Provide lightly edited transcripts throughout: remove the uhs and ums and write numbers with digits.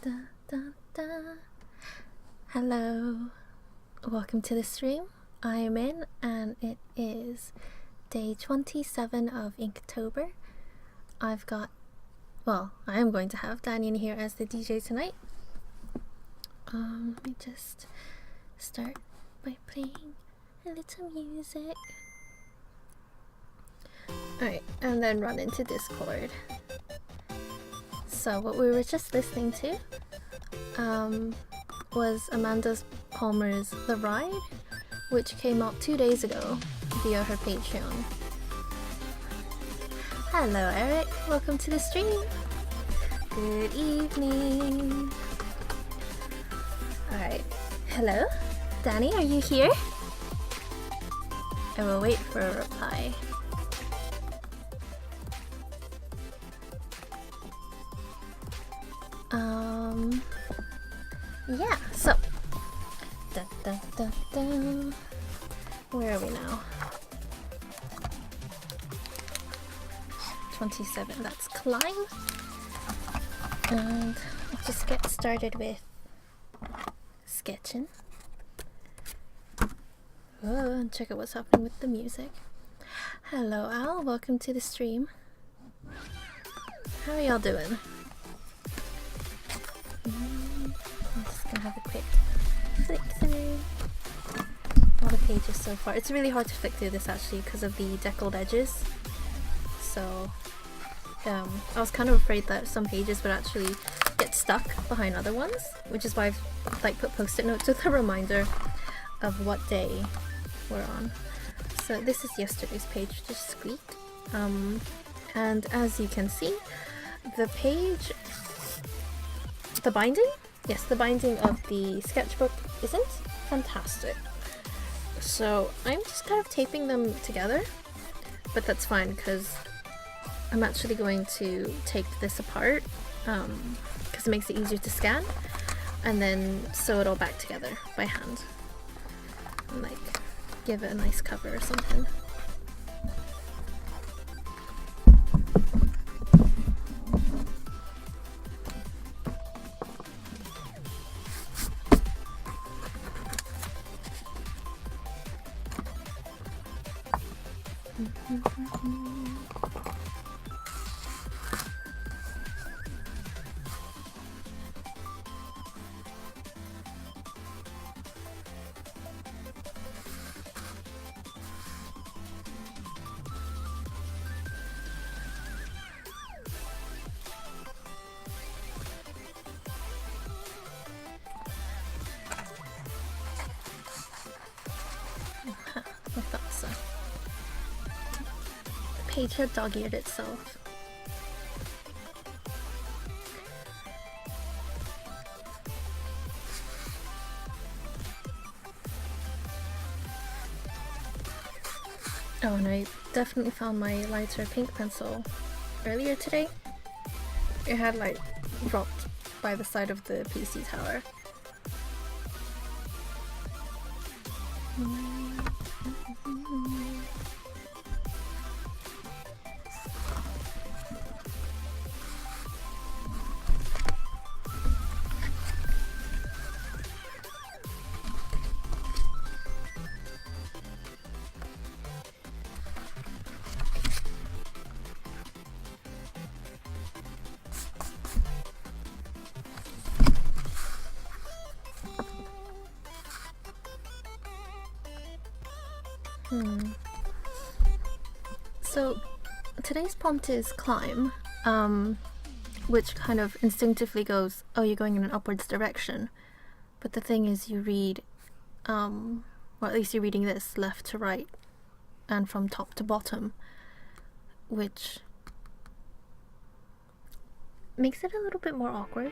Da, da, da. Hello, welcome to the stream. I am in, and it is day 27 of Inktober. I am going to have Danny in here as the DJ tonight. Let me just start by playing a little music. Alright, and then run into Discord. So what we were just listening to was Amanda Palmer's The Ride, which came out 2 days ago via her Patreon. Hello Eric, welcome to the stream. Good evening. Alright, hello? Danny, are you here? I will wait for a reply. Yeah, so where are we now? 27, that's climb. And I'll just get started with sketching. Oh, and check out what's happening with the music. Hello Al, welcome to the stream. How are y'all doing? I'm just gonna have a quick flick through all the pages so far. It's really hard to flick through this actually because of the deckled edges. So I was kind of afraid that some pages would actually get stuck behind other ones, which is why I've put post-it notes with a reminder of what day we're on. So this is yesterday's page, just squeaked. And as you can see, the binding? Yes, the binding of the sketchbook isn't fantastic. So I'm just kind of taping them together, but that's fine because I'm actually going to take this apart because it makes it easier to scan and then sew it all back together by hand and give it a nice cover or something. I thought so. The page had dog-eared itself. Oh, and I definitely found my lighter pink pencil earlier today. It had dropped by the side of the PC tower. So today's prompt is climb, which kind of instinctively goes, oh, you're going in an upwards direction. But the thing is you read, well, at least you're reading this left to right and from top to bottom, which makes it a little bit more awkward.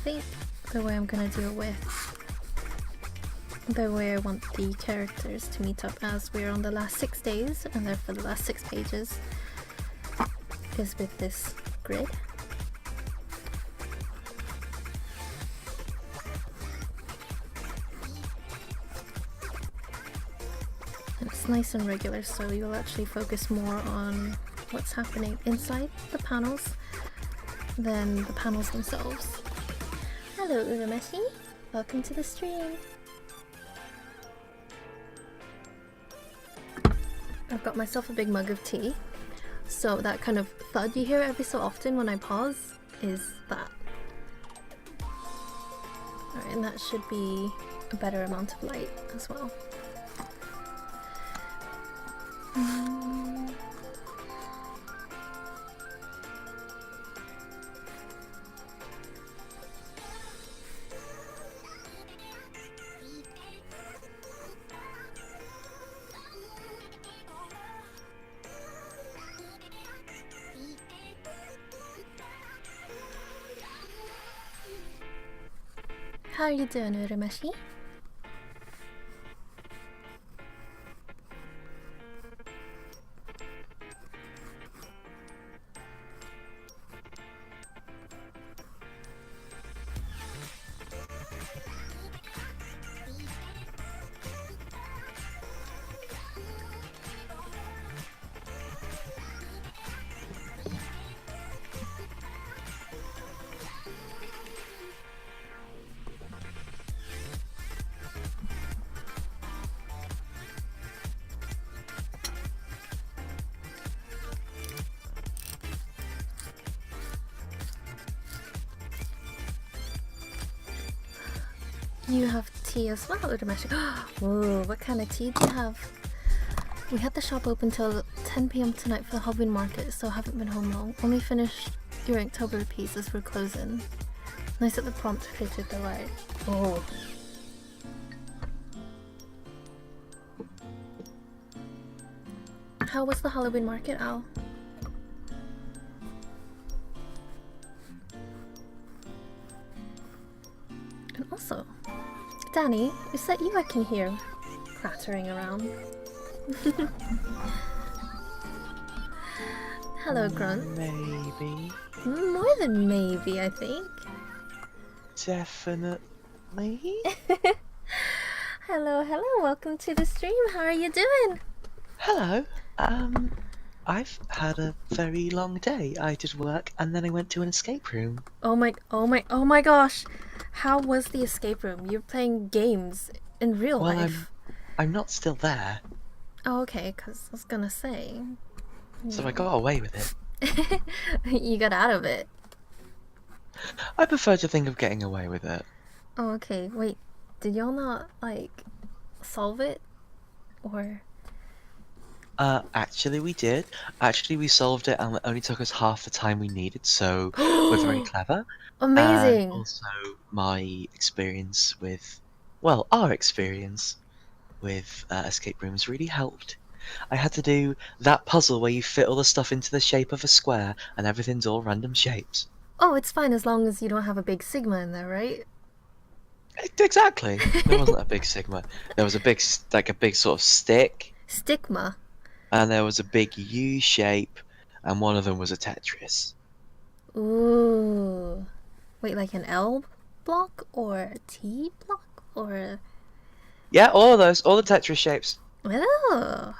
think the way I'm gonna do it with the way I want the characters to meet up as we're on the last 6 days, and therefore the last 6 pages, is with this grid. And it's nice and regular, so you'll actually focus more on what's happening inside the panels than the panels themselves. Hello Urameshi, welcome to the stream. I've got myself a big mug of tea, so that kind of thud you hear every so often when I pause is that. Alright, and that should be a better amount of light as well. How are you doing, Urameshi? You have tea as well, Urameshi. Whoa, what kind of tea do you have? We had the shop open till 10 PM tonight for the Halloween market, so haven't been home long. Only finished your Inktober piece as we're closing. Nice that the prompt fitted the light. Oh. How was the Halloween market, Al? And also, Danny, is that you I can hear clattering around? Hello, Grunt. Maybe. More than maybe, I think. Definitely. Hello, hello, welcome to the stream. How are you doing? Hello. I've had a very long day. I did work and then I went to an escape room. Oh my gosh. How was the escape room? You're playing games in real life. I'm not still there. Oh, okay, because I was gonna say. So I got away with it. You got out of it. I prefer to think of getting away with it. Oh, okay. Wait, did y'all not, like, solve it? Or... Actually we did. Actually we solved it and it only took us half the time we needed, so we're very clever. Amazing! And also my experience with, well, our experience with escape rooms really helped. I had to do that puzzle where you fit all the stuff into the shape of a square and everything's all random shapes. Oh, it's fine as long as you don't have a big sigma in there, right? Exactly. There wasn't a big sigma. There was a big, like a big sort of stick. Stigma. And there was a big U shape, and one of them was a Tetris. Ooh. Wait, like an L block or a T block or... Yeah, all of those, all the Tetris shapes. Oh.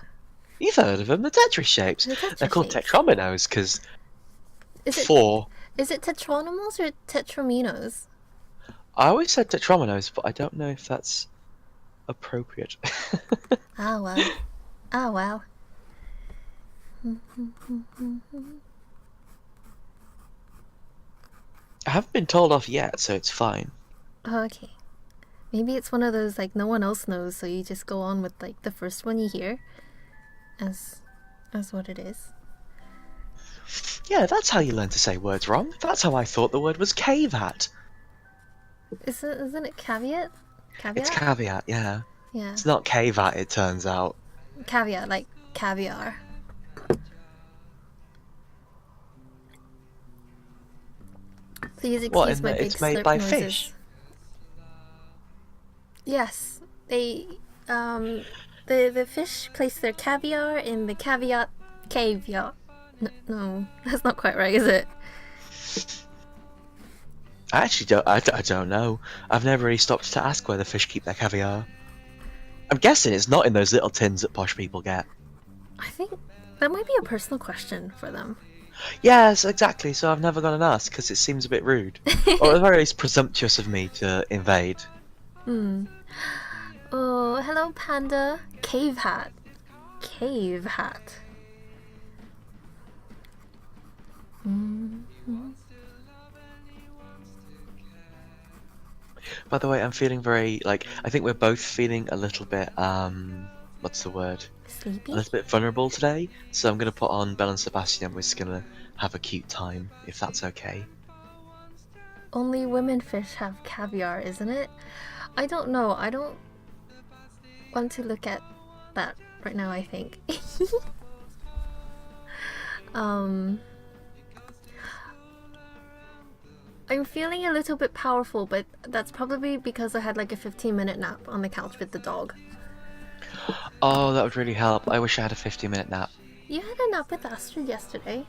You've heard of them, the Tetris shapes. They're called tetrominos because four. Is it tetronomos or tetrominos? I always said tetrominos, but I don't know if that's appropriate. Ah, well. Ah, well. I haven't been told off yet, so it's fine. Oh, okay. Maybe it's one of those, like, no one else knows, so you just go on with, like, the first one you hear as what it is. Yeah, that's how you learn to say words wrong. That's how I thought the word was caveat. Isn't it caveat? Caveat? It's caveat, yeah. Yeah. It's not caveat, it turns out. Caveat, like caviar. Please What, excuse in my that big it's made slurp by noises. fish? Yes, the fish place their caviar in the caviar. No, that's not quite right, is it? I actually don't know. I've never really stopped to ask where the fish keep their caviar. I'm guessing it's not in those little tins that posh people get. I think that might be a personal question for them. Yes, exactly, so I've never gone and asked because it seems a bit rude. Or at the very least presumptuous of me to invade. Oh, hello, panda. Cave hat. Cave hat. By the way, I'm feeling very, I think we're both feeling a little bit, what's the word? Sleepy? A little bit vulnerable today, so I'm going to put on Belle and Sebastian and we're just going to have a cute time, if that's okay. Only women fish have caviar, isn't it? I don't know. I don't want to look at that right now, I think. I'm feeling a little bit powerful, but that's probably because I had like a 15-minute nap on the couch with the dog. Oh, that would really help. I wish I had a 15-minute nap. You had a nap with Astrid yesterday.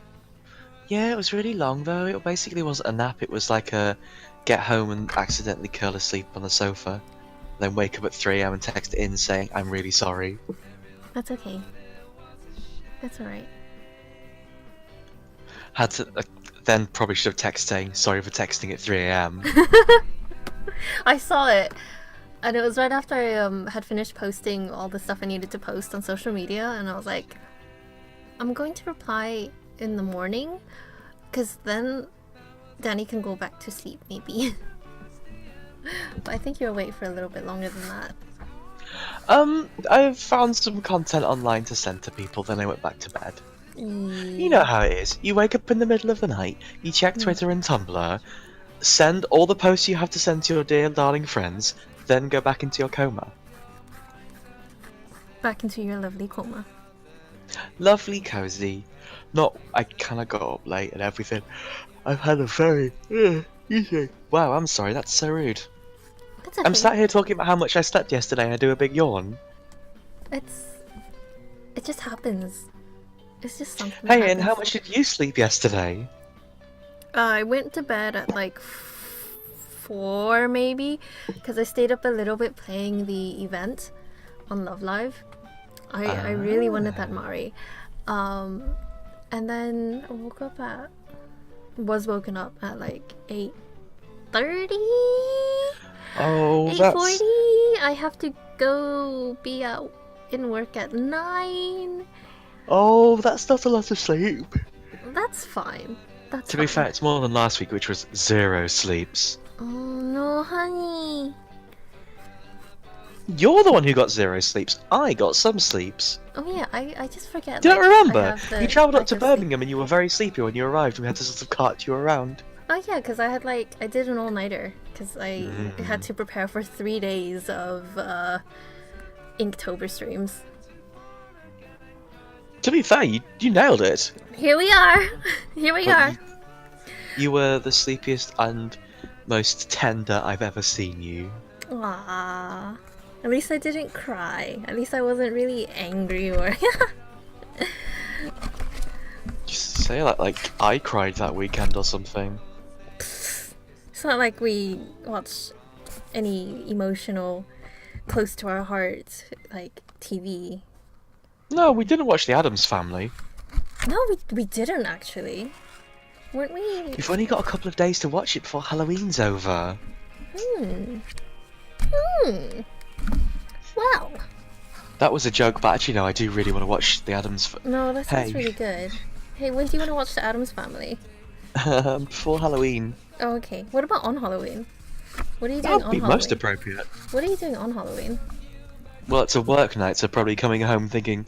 Yeah, it was really long though. It basically wasn't a nap, it was like a get home and accidentally curl asleep on the sofa, then wake up at 3 AM and text in saying, I'm really sorry. That's okay. That's alright. Had to, then probably should have texted saying, sorry for texting at 3 AM. I saw it. And it was right after I had finished posting all the stuff I needed to post on social media, and I was like, I'm going to reply in the morning, because then Danny can go back to sleep, maybe. But I think you're awake for a little bit longer than that. I found some content online to send to people, then I went back to bed. You know how it is. You wake up in the middle of the night, you check Twitter and Tumblr, send all the posts you have to send to your dear darling friends, then go back into your coma. Back into your lovely coma. Lovely, cozy. Not, I kinda got up late and everything. I've had a very... Wow, I'm sorry, that's so rude. That's okay. I'm sat here talking about how much I slept yesterday and I do a big yawn. It just happens. It's just something that Hey, and how happens. much did you sleep yesterday? I went to bed at like 4 maybe, because I stayed up a little bit playing the event on Love Live. I really wanted that Mari. And then I was woken up at like 8:30? Oh, 8:40? I have to go be out in work at 9. Oh, that's not a lot of sleep. That's fine. That's To be fine. fair, it's more than last week, which was 0 sleeps. Oh no, honey. You're the one who got 0 sleeps. I got some sleeps. Oh yeah, I just forget. Do you not like, remember? I have the You travelled up to lack of sleep. Birmingham and you were very sleepy when you arrived. We had to sort of cart you around. Oh yeah, because I did an all-nighter because I had to prepare for 3 days of Inktober streams. To be fair, you nailed it. Here we are. Here we But are. You were the sleepiest and most tender I've ever seen you. Aww. At least I didn't cry. At least I wasn't really angry or. Just say that like I cried that weekend or something. It's not like we watch any emotional, close to our hearts, like TV. No, we didn't watch The Addams Family. No, we didn't actually. Weren't we? You've only got a couple of days to watch it before Halloween's over. Well. That was a joke, but actually no, I do really want to watch The Addams No, that sounds Hey. really good. Hey, when do you want to watch The Addams Family? Before Halloween. Oh, okay. What about on Halloween? What are you That doing would on be Halloween? most appropriate. What are you doing on Halloween? Well, it's a work night, so probably coming home thinking,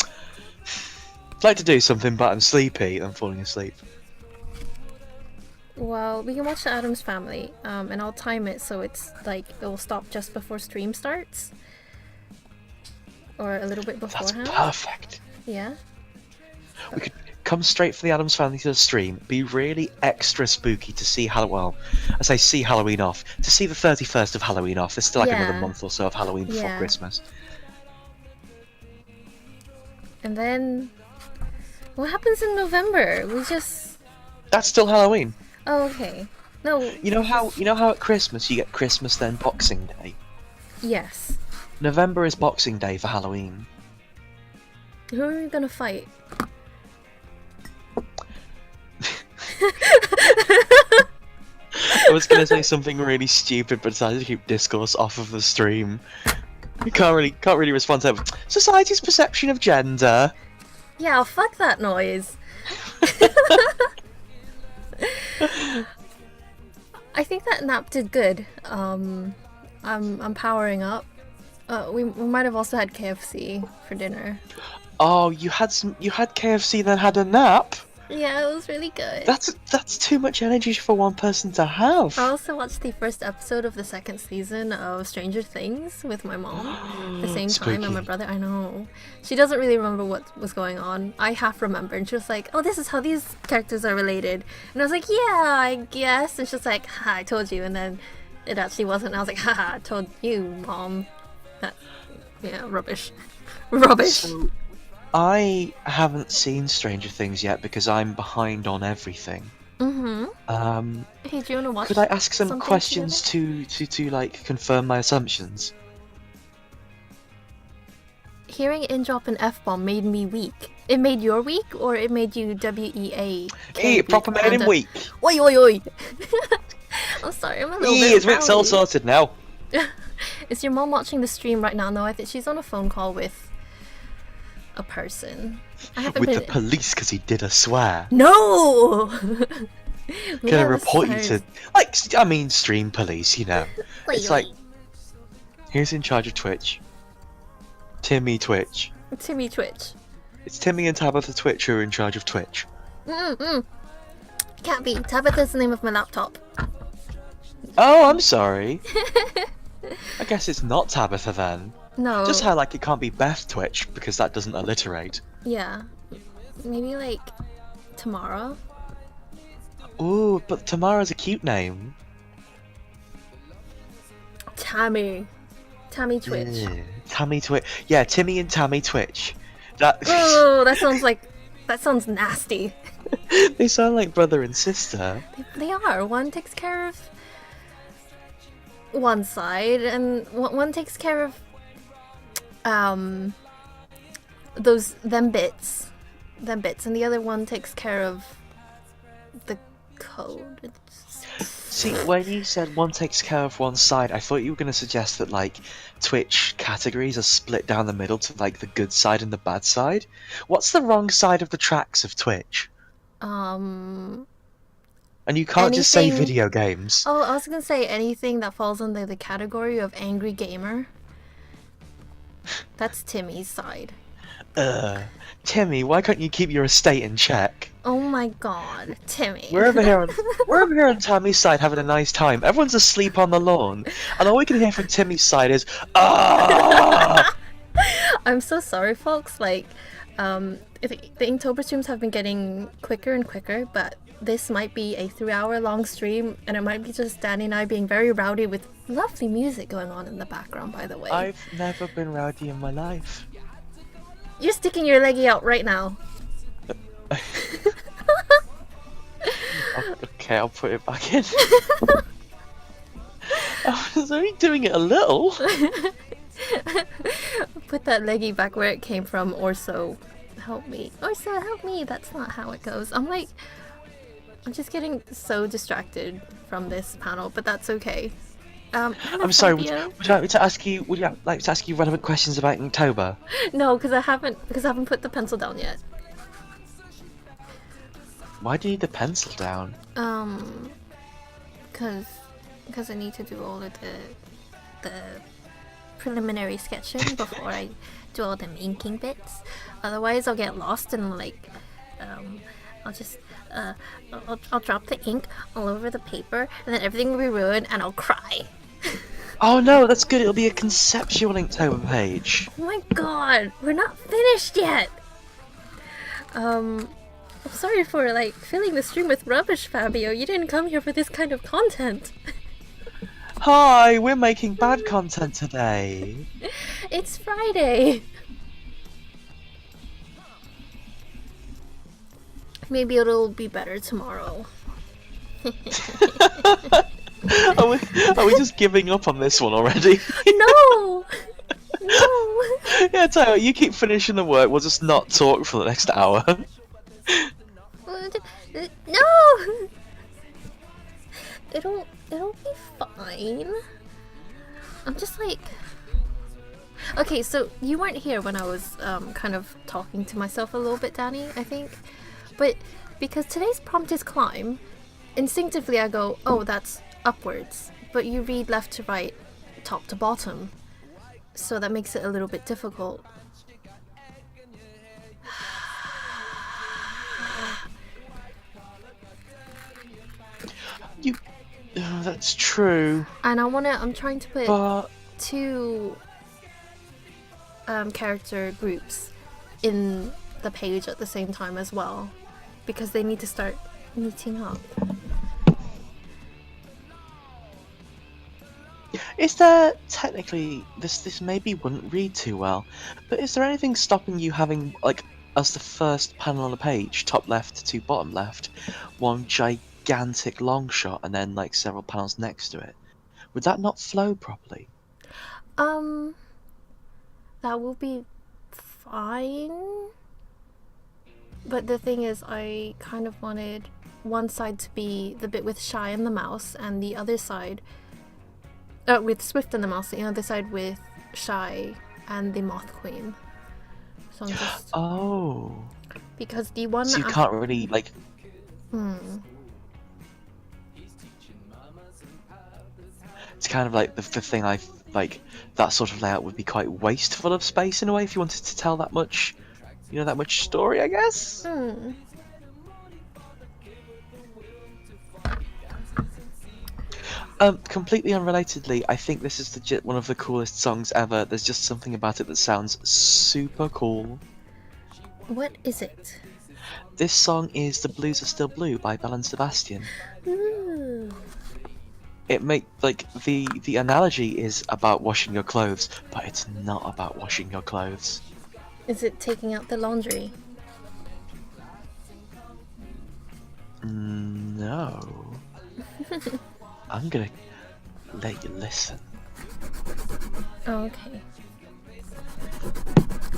I'd like to do something, but I'm sleepy and falling asleep. Well, we can watch The Addams Family, and I'll time it so it's like it will stop just before stream starts, or a little bit That's beforehand. perfect. Yeah. We could come straight from the Addams Family to the stream, be really extra spooky to see Halloween. I say see Halloween off. To see the 31st of Halloween off. There's still like another Yeah. month or so of Halloween before Yeah. Christmas. And then what happens in November? We just That's still Halloween. Oh, okay. No. You know how at Christmas you get Christmas then Boxing Day? Yes. November is Boxing Day for Halloween. Who are we gonna fight? I was gonna say something really stupid, but decided to keep discourse off of the stream. You can't really respond to that. Society's perception of gender. Yeah, fuck that noise. I think that nap did good. I'm powering up. We might have also had KFC for dinner. Oh, you had KFC then had a nap? Yeah, it was really good. That's too much energy for one person to have. I also watched the first episode of the second season of Stranger Things with my mom at the same time, and my Spooky. brother. I know. She doesn't really remember what was going on. I half remember, and she was like, "Oh, this is how these characters are related." And I was like, "Yeah, I guess." And she's like, "Ha, I told you." And then it actually wasn't. And I was like, "Haha, I told you, mom." That, yeah, rubbish. Rubbish. So, I haven't seen Stranger Things yet because I'm behind on everything. Mm-hmm. Hey, do you want to watch? Could I ask some something questions together? to like confirm my assumptions? Hearing in drop an F-bomb made me weak. It made your weak, or it made you WEA? Hey, proper made him weak. Oi, oi, oi! I'm sorry, I'm a little bit It's all rowdy. sorted now. Is your mom watching the stream right now? No, I think she's on a phone call with a person. I haven't With been... the police because he did a swear. No! We Gonna never report you swears. to, stream police, you know. Oi, It's oi. like, who's in charge of Twitch? Timmy Twitch. Timmy Twitch. It's Timmy and Tabitha Twitch who are in charge of Twitch. Can't be. Tabitha's the name of my laptop. Oh, I'm sorry. I guess it's not Tabitha then. No. Just how like it can't be Beth Twitch because that doesn't alliterate. Yeah. Maybe like tomorrow. Ooh, but Tamara's a cute name. Tammy. Tammy Twitch. Yeah. Tammy Twitch. Yeah, Timmy and Tammy Twitch. That Oh, that sounds nasty. they sound like brother and sister. They are. One takes care of one side, and one takes care of them bits, and the other one takes care of the code. See, when you said one takes care of one side, I thought you were going to suggest that, like, Twitch categories are split down the middle to, like, the good side and the bad side. What's the wrong side of the tracks of Twitch? And you can't just say anything- video games. Oh, I was gonna say anything that falls under the category of angry gamer. That's Timmy's side. Timmy, why can't you keep your estate in check? Oh my god, Timmy. We're over here on Tammy's side having a nice time. Everyone's asleep on the lawn, and all we can hear from Timmy's side is ah. I'm so sorry, folks. Like, the Inktober streams have been getting quicker and quicker, but this might be a 3-hour-long stream, and it might be just Danny and I being very rowdy with lovely music going on in the background, by the way. I've never been rowdy in my life. You're sticking your leggy out right now. Okay, I'll put it back in. I was only doing it a little. Put that leggy back where it came from, Orso. Help me. Orso, help me. That's not how it goes. I'm just getting so distracted from this panel, but that's okay. I'm sorry. Would you like me to ask you? Would you like to ask you relevant questions about Inktober? No, because I haven't put the pencil down yet. Why do you need the pencil down? Because I need to do all of the preliminary sketching before I do all them inking bits. Otherwise, I'll get lost and like, I'll just I'll drop the ink all over the paper, and then everything will be ruined, and I'll cry. Oh no, that's good. It'll be a conceptual Inktober page. Oh my god, we're not finished yet. I'm sorry for, like, filling the stream with rubbish, Fabio. You didn't come here for this kind of content. Hi, we're making bad content today. It's Friday. Maybe it'll be better tomorrow. Are we just giving up on this one already? No! No! Yeah, tell you what, you keep finishing the work, we'll just not talk for the next hour. No! It'll be fine. I'm just like... Okay, so you weren't here when I was kind of talking to myself a little bit, Danny, I think. But because today's prompt is climb, instinctively I go, oh, that's upwards. But you read left to right, top to bottom. So that makes it a little bit difficult. That's true. And I'm trying to put But... two character groups in the page at the same time as well, because they need to start meeting up. Is there, technically, this maybe wouldn't read too well, but is there anything stopping you having, like, as the first panel on the page, top left to bottom left, one gigantic long shot and then, like, several panels next to it? Would that not flow properly? That will be fine. But the thing is, I kind of wanted one side to be the bit with Shy and the mouse, and the other side with Swift and the mouse, and the other side with Shy and the Moth Queen. So I'm just... Oh. Because the one... So you can't really, like... It's kind of like the thing I... Like, that sort of layout would be quite wasteful of space in a way if you wanted to tell that much... You know, that much story, I guess? Completely unrelatedly, I think this is legit one of the coolest songs ever. There's just something about it that sounds super cool. What is it? This song is The Blues Are Still Blue by Belle and Sebastian. Ooh. It the analogy is about washing your clothes, but it's not about washing your clothes. Is it taking out the laundry? No. I'm gonna let you listen. Oh, okay.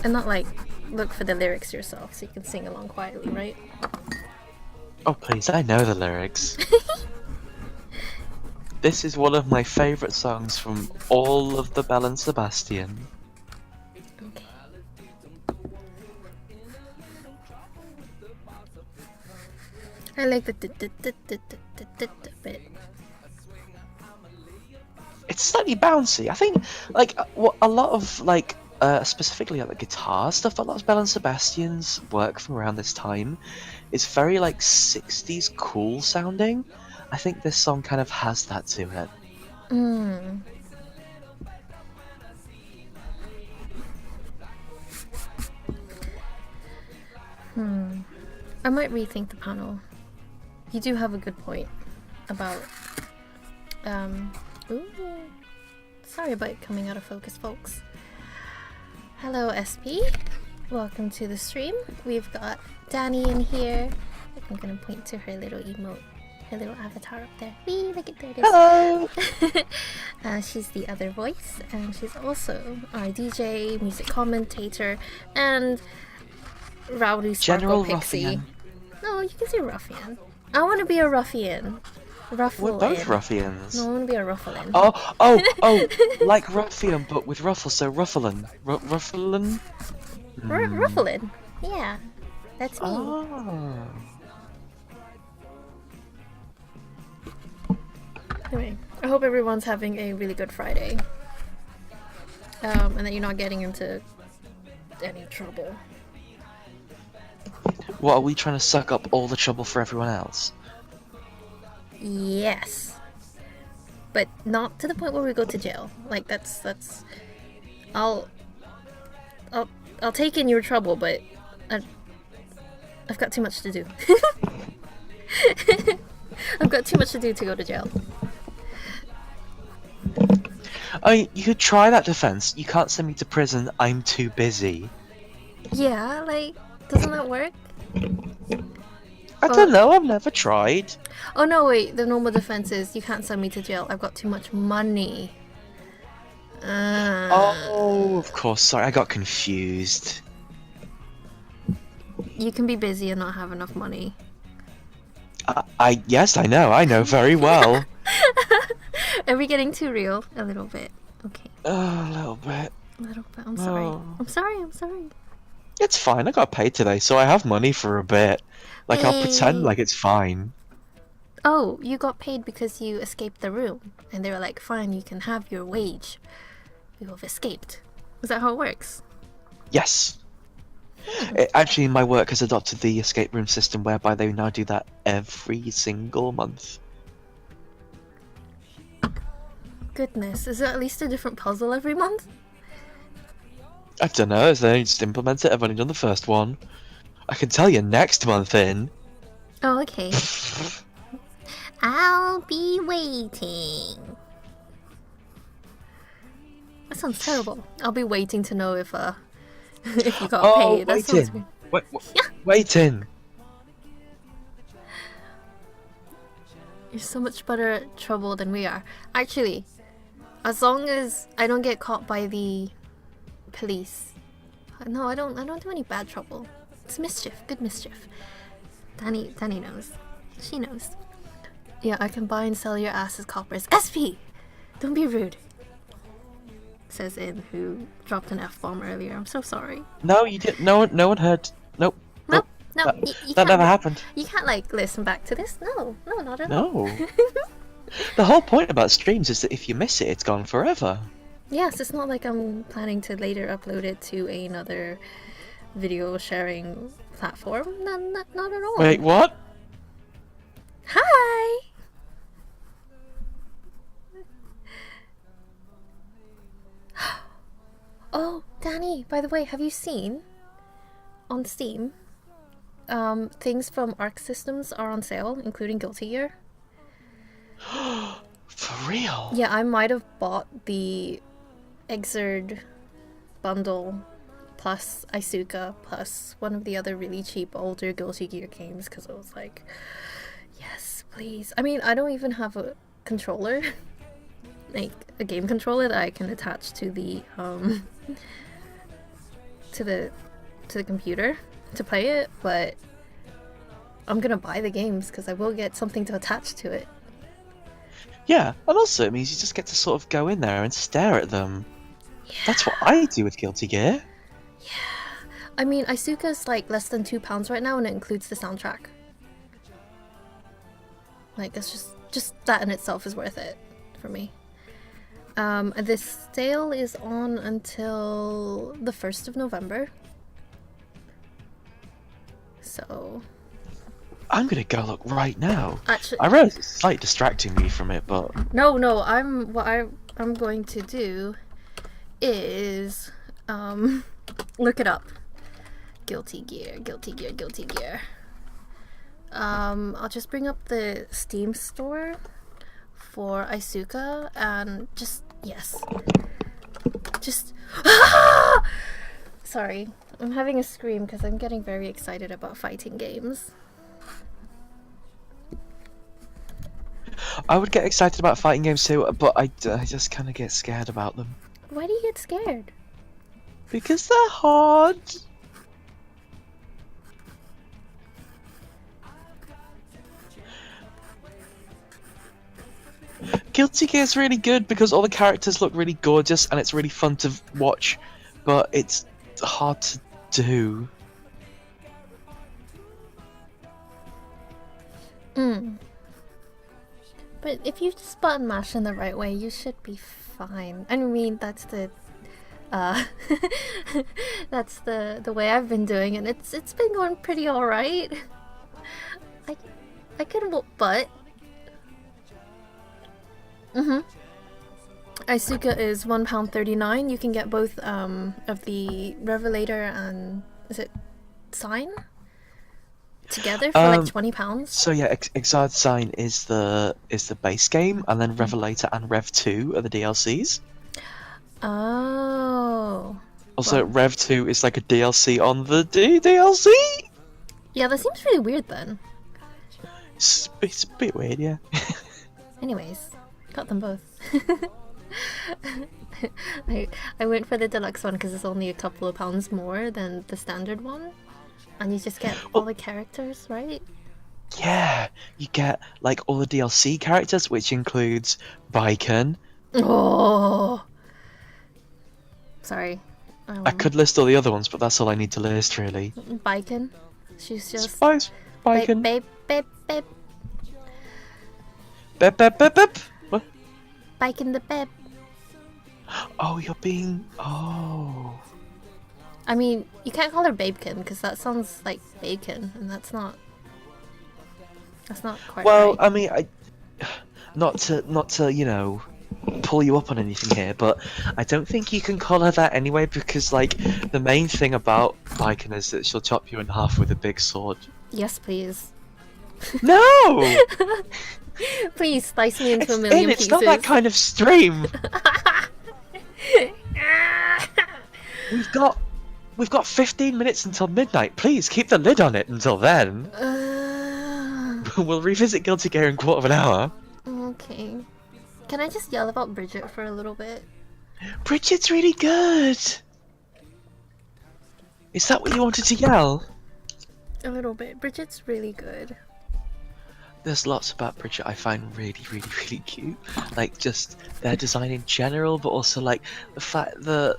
And not like look for the lyrics yourself so you can sing along quietly, right? Oh please, I know the lyrics. This is one of my favourite songs from all of the Belle and Sebastian. Okay. I like the bit. It's slightly bouncy. I think, like, a lot of, like, specifically like the guitar stuff, a lot of Belle and Sebastian's work from around this time is very, like, 60s cool sounding. I think this song kind of has that to it. I might rethink the panel. You do have a good point about ooh, sorry about it coming out of focus, folks. Hello SP, welcome to the stream. We've got Danny in here. I'm gonna point to her little emote, her little avatar up there. Wee, look at there it is. Hello! She's the other voice, and she's also our DJ, music commentator, and rowdy sparkle General pixie. Ruffian. No, you can say ruffian. I want to be a ruffian. Ruffle. We're both ruffians. No, I want to be a rufflin. Oh, like ruffian, but with ruffles, so rufflin. Rufflin? Rufflin. Yeah, that's me. Oh. Anyway, I hope everyone's having a really good Friday. And that you're not getting into any trouble. What, are we trying to suck up all the trouble for everyone else? Yes. But not to the point where we go to jail. Like, that's I'll take in your trouble, but I've got too much to do. I've got too much to do to go to jail. I mean, you could try that defense. You can't send me to prison. I'm too busy. Yeah, like, doesn't that work? I don't know. I've never tried. Oh no, wait. The normal defense is you can't send me to jail. I've got too much money. Oh, of course. Sorry, I got confused. You can be busy and not have enough money. Yes, I know very well. Are we getting too real? A little bit. Okay. A little bit. A little bit. I'm sorry. Oh. I'm sorry. I'm sorry. It's fine. I got paid today, so I have money for a bit. Like, I'll pretend like it's fine. Oh, you got paid because you escaped the room. And they were like, fine, you can have your wage. You have escaped. Is that how it works? Yes. Actually, my work has adopted the escape room system whereby they now do that every single month. Goodness, is it at least a different puzzle every month? I don't know, they just implement it. I've only done the first one. I can tell you next month in. Oh, okay. I'll be waiting. That sounds terrible. I'll be waiting to know if if you got paid. That sounds weird. Waiting. You're so much better trouble than we are. Actually, as long as I don't get caught by the police. No, I don't do any bad trouble. It's mischief, good mischief. Danny knows. She knows. Yeah, I can buy and sell your ass as coppers. SP! Don't be rude. Says In, who dropped an F-bomb earlier. I'm so sorry. No, you didn't. No one heard. Nope. No, That never happened. You can't, like, listen back to this. No, not at all. No. The whole point about streams is that if you miss it, it's gone forever. Yes, it's not like I'm planning to later upload it to another video sharing platform. Not at all. Wait, what? Hi! Oh, Danny, by the way, have you seen on Steam things from Arc Systems are on sale, including Guilty Gear? For real? Yeah, I might have bought the Exerd bundle plus Isuka plus one of the other really cheap older Guilty Gear games because I was like, yes, please. I mean, I don't even have a controller, like a game controller that I can attach to the to the computer to play it, but I'm gonna buy the games because I will get something to attach to it. Yeah, and also it means you just get to sort of go in there and stare at them. Yeah. That's what I do with Guilty Gear. Yeah. I mean, Isuka's like less than £2 right now and it includes the soundtrack. Like, that's just that in itself is worth it for me. This sale is on until the 1st of November. So... I'm gonna go look right now. Actually, I realize it's slightly distracting me from it, but... No, what I'm going to do is look it up. Guilty Gear. I'll just bring up the Steam store for Isuka and just sorry, I'm having a scream because I'm getting very excited about fighting games. I would get excited about fighting games too, but I just kind of get scared about them. Why do you get scared? Because they're hard. Guilty Gear is really good because all the characters look really gorgeous and it's really fun to watch, but it's hard to do. But if you just button mash in the right way, you should be fine. I mean, that's the that's the way I've been doing it. It's been going pretty alright. I can whoop butt. Isuka is £1.39. You can get both of the Revelator and is it Sign? together for like £20. So yeah, Exiled Sign is the base game, and then Revelator and Rev 2 are the DLCs. Oh. Also, Well, Rev 2 is like a DLC on the DLC. yeah, that seems really weird then. It's a bit weird, yeah. Anyways, got them both. I went for the deluxe one because it's only a couple of pounds more than the standard one, and you just get all the characters, right? Yeah, you get like all the DLC characters, which includes Baiken. Oh, sorry. I could list all the other ones, but that's all I need to list, really. Baiken. She's just Spice, Baiken. babe. Bep, bep, bep, bep. What? Baiken the babe. Oh, you're being. Oh. I mean, you can't call her Babekin because that sounds like bacon, and that's not. That's not quite Well, right. I mean, not to pull you up on anything here, but I don't think you can call her that anyway, because like the main thing about Baiken is that she'll chop you in half with a big sword. Yes, please. No! Please slice me into a million It's pieces. not that kind of stream. We've got 15 minutes until midnight. Please keep the lid on it until then. We'll revisit Guilty Gear in a quarter of an hour. Okay. Can I just yell about Bridget for a little bit? Bridget's really good. Is that what you wanted to yell? A little bit. Bridget's really good. There's lots about Bridget I find really, really, really cute. Like, just their design in general, but also, like, the fact that,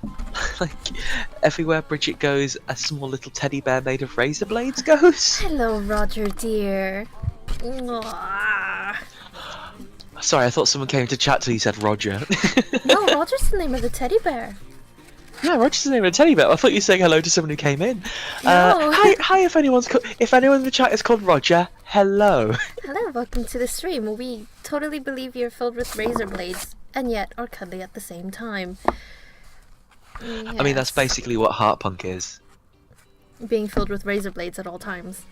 like, everywhere Bridget goes, a small little teddy bear made of razor blades goes. Hello, Roger, dear. Mwah. Sorry, I thought someone came to chat till you said Roger. No, Roger's the name of the teddy bear. Yeah, Roger's the name of the teddy bear. I thought you were saying hello to someone who came in. No. Hi, if anyone in the chat is called Roger, hello. Hello, welcome to the stream. We totally believe you're filled with razor blades, and yet are cuddly at the same time. I mean, that's basically what heart punk is. Being filled with razor blades at all times.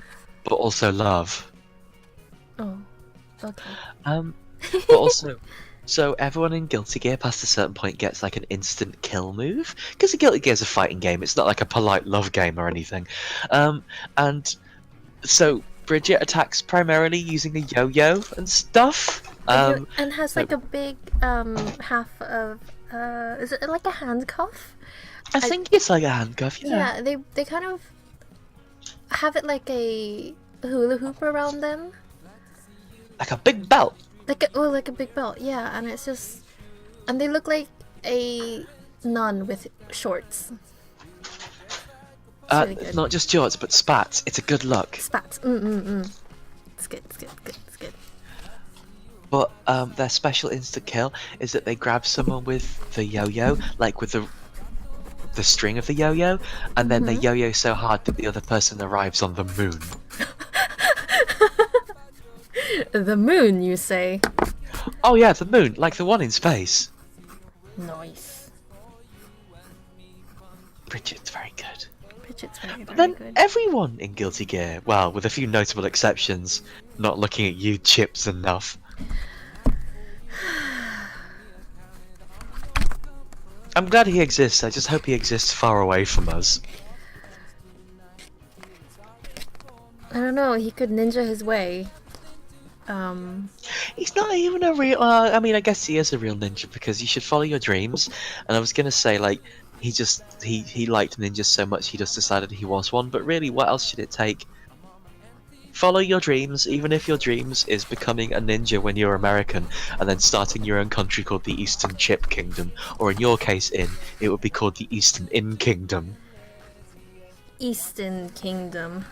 But also love. Oh, okay. But also, so everyone in Guilty Gear past a certain point gets like an instant kill move, because Guilty Gear is a fighting game. It's not like a polite love game or anything. And so Bridget attacks primarily using a yo-yo and stuff. And has like a big half of is it like a handcuff? I think it's like a handcuff. Yeah. Yeah, they kind of have it like a hula hoop around them. Like a big belt. Like a big belt, yeah, and it's just, and they look like a nun with shorts. It's really good. Not just shorts, but spats. It's a good look. Spats. It's good. It's good. But their special instant kill is that they grab someone with the yo-yo, like with the string of the yo-yo, and then they yo-yo so hard that the other person arrives on the moon. The moon, you say? Oh yeah, the moon, like the one in space. Nice. Bridget's very good. Bridget's very Then good. everyone in Guilty Gear, well, with a few notable exceptions, not looking at you, Chips, enough. I'm glad he exists. I just hope he exists far away from us. I don't know. He could ninja his way. He's not even a real. I mean, I guess he is a real ninja because you should follow your dreams. And I was gonna say, like, he liked ninjas so much he just decided he was one. But really, what else should it take? Follow your dreams, even if your dreams is becoming a ninja when you're American, and then starting your own country called the Eastern Chip Kingdom, or in your case, it would be called the Eastern In Kingdom. Eastern Kingdom.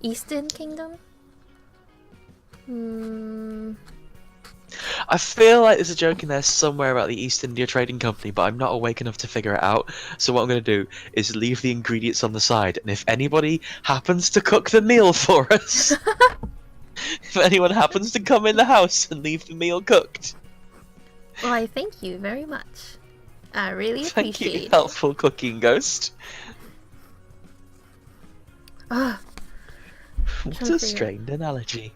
Eastern Kingdom? I feel like there's a joke in there somewhere about the East India Trading Company, but I'm not awake enough to figure it out. So what I'm going to do is leave the ingredients on the side, and if anybody happens to cook the meal for us, if anyone happens to come in the house and leave the meal cooked, Why, thank you very much. I really thank you, appreciate it. helpful cooking ghost. Ah, What trying to a figure- strange analogy.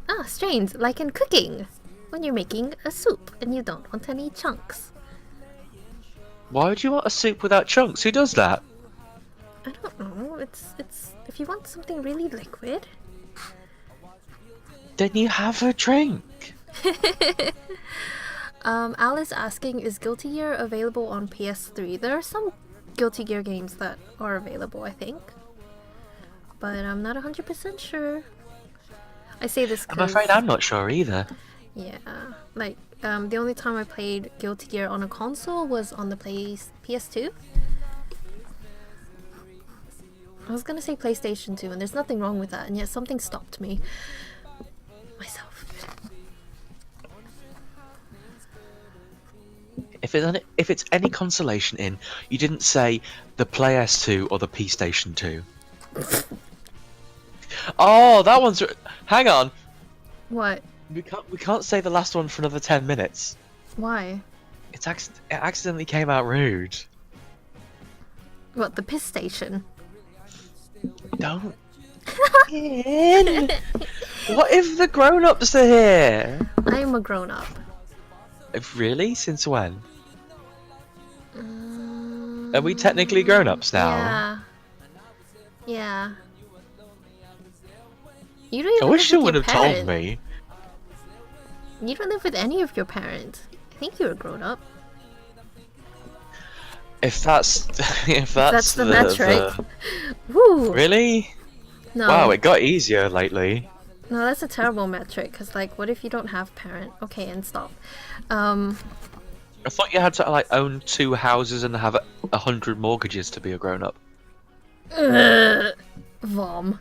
it's strange, like in cooking, when you're making a soup and you don't want any chunks. Why would you want a soup without chunks? Who does that? I don't know. It's if you want something really liquid. Then you have a drink. Alice asking, is Guilty Gear available on PS3? There are some Guilty Gear games that are available, I think, but I'm not 100% sure. I say this I'm because afraid I'm not sure either. yeah, like the only time I played Guilty Gear on a console was on the PS2. I was gonna say PlayStation 2, and there's nothing wrong with that, and yet something stopped me. Myself. If it's any consolation in, you didn't say the PS2 or the PlayStation 2. Oh, that one's. Hang on. What? We can't say the last one for another 10 minutes. Why? It accidentally came out rude. What, the piss station? Don't. In. What if the grown-ups are here? I am a grown-up. Really? Since when? Are we technically grown-ups now? Yeah. Yeah. You don't even I wish live you with would your have told parent. me. You don't live with any of your parents. I think you're a grown-up. If that's That's the metric. Woo! Really? No. Wow, it got easier lately. No, that's a terrible metric, because, like, what if you don't have parent? Okay, and stop. I thought you had to like own 2 houses and have 100 mortgages to be a grown-up. Vom.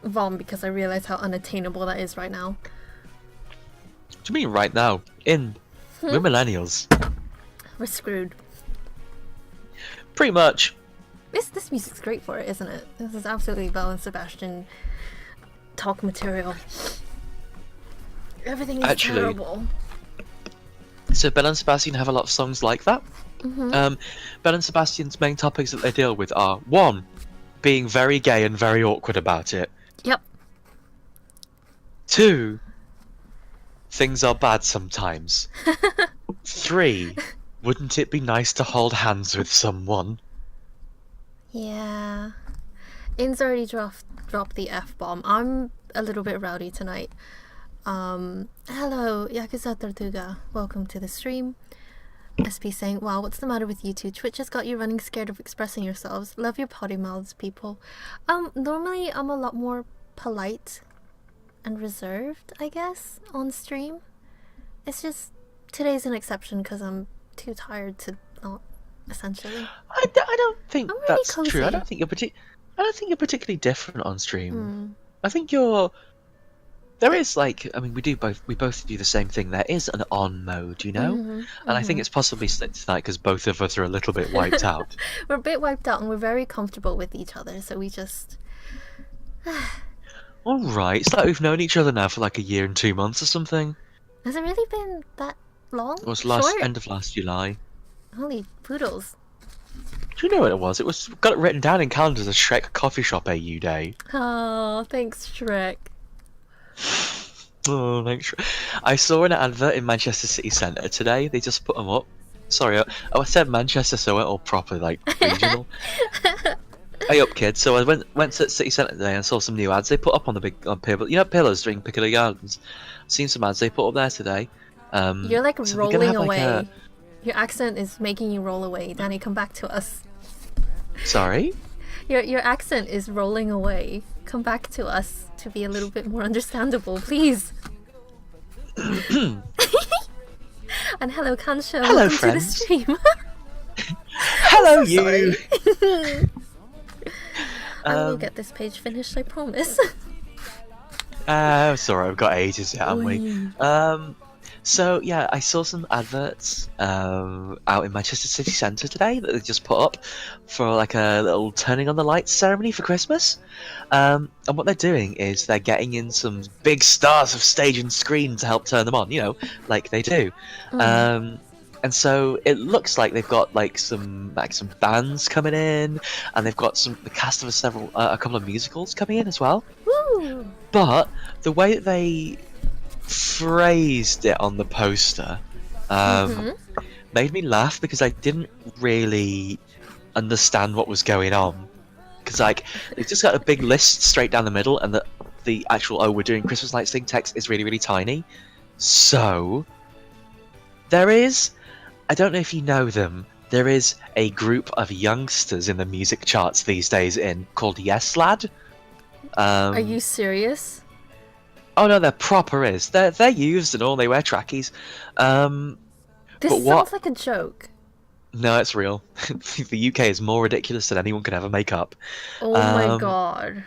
Vom, because I realize how unattainable that is right now. What do you mean right now? We're millennials. We're screwed. Pretty much. This music's great for it, isn't it? This is absolutely Belle and Sebastian talk material. Everything is Actually, terrible. So Belle and Sebastian have a lot of songs like that. Mm-hmm. Belle and Sebastian's main topics that they deal with are 1, being very gay and very awkward about it. Yep. 2, things are bad sometimes. 3, wouldn't it be nice to hold hands with someone? Yeah. In's already dropped the F-bomb. I'm a little bit rowdy tonight. Hello, Yakuza Tortuga. Welcome to the stream. SP saying, wow, what's the matter with you two? Twitch has got you running scared of expressing yourselves. Love your potty mouths, people. Normally I'm a lot more polite and reserved, I guess, on stream. It's just, today's an exception because I'm too tired to not, essentially. I don't think I'm really that's cozy. true. I don't think you're particularly different on stream. Hmm. I think you're. There is like, I mean, we both do the same thing. There is an on mode, you know, and I think it's possibly split tonight because both of us are a little bit wiped out. We're a bit wiped out and we're very comfortable with each other, so we just... All right, it's like we've known each other now for like a year and 2 months or something. Has it really been that long? It was Short? end of last July. Holy poodles. Do you know what it was? It was got it written down in calendars as Shrek Coffee Shop AU Day. Oh, thanks, Shrek. Oh, thanks. I saw an advert in Manchester City Centre today. They just put them up. Sorry, I said Manchester, so I went all proper like regional. Hey up, kids! So I went to City Centre today and saw some new ads they put up on the big pillar. You know, pillars during Piccadilly Gardens. Seen some ads they put up there today. You're like so we're gonna rolling have, like, away. Your accent is making you roll away. Danny, come back to us. Sorry. Your accent is rolling away. Come back to us to be a little bit more understandable, please. And hello, Kansha. Hello, Welcome friends. to the stream. Hello, you. I will get this page finished, I promise. Sorry, I've got ages yet, haven't we? So yeah, I saw some adverts out in Manchester City Centre today that they just put up for like a little turning on the lights ceremony for Christmas. And what they're doing is they're getting in some big stars of stage and screen to help turn them on, you know, like they do. And And so it looks like they've got like some bands coming in, and they've got the cast of a couple of musicals coming in as well. Woo! But the way that they phrased it on the poster made me laugh because I didn't really understand what was going on. Because like they've just got a big list straight down the middle, and the actual "oh, we're doing Christmas lights" thing text is really tiny. So there is, I don't know if you know them. There is a group of youngsters in the music charts these days called Yes Lad. Are you serious? Oh no, they're proper is. They're used and all. They wear trackies. This but what? sounds like a joke. No, it's real. The UK is more ridiculous than anyone could ever make up. Oh my god.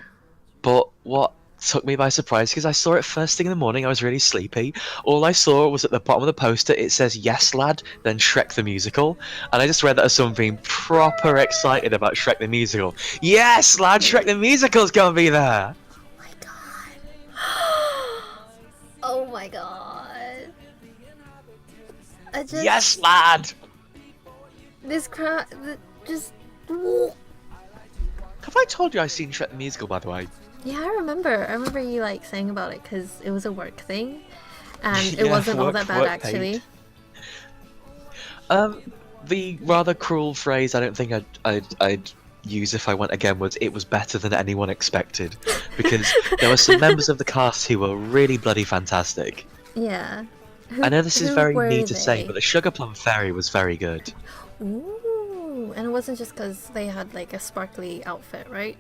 But what took me by surprise, because I saw it first thing in the morning, I was really sleepy. All I saw was at the bottom of the poster, it says "Yes Lad," then Shrek the Musical. And I just read that as someone being proper excited about Shrek the Musical. Yes, lad, Shrek the Musical's gonna be there! Oh my god. Oh my god. Yes, lad! This crowd just... Have I told you I've seen Shrek the Musical, by the way? Yeah, I remember you like saying about it because it was a work thing, and it Yeah, wasn't all that bad work actually. The rather cruel phrase I don't think I'd use if I went again was "it was better than anyone expected," because there were some members of the cast who were really bloody fantastic. Yeah. I know this is very were mean to say, they? but the Sugar Plum Fairy was very good. Ooh, and it wasn't just because they had like a sparkly outfit, right?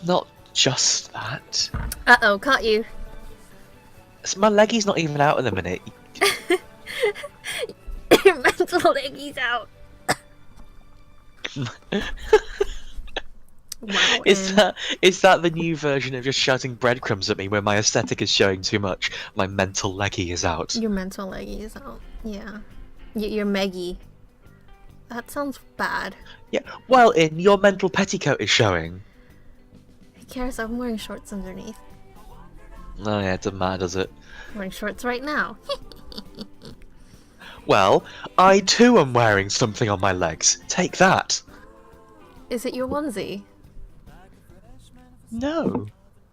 Not just that. Uh-oh, caught you. My leggy's not even out in a minute. Your mental leggy's out. Wow. Is that the new version of just shouting breadcrumbs at me when my aesthetic is showing too much? My mental leggy is out. Your mental leggy is out. Yeah. Your Meggy. That sounds bad. Yeah. Well, your mental petticoat is showing. Who cares? I'm wearing shorts underneath. Oh yeah, it doesn't matter, does it? I'm wearing shorts right now. Well, I too am wearing something on my legs. Take that. Is it your onesie? No,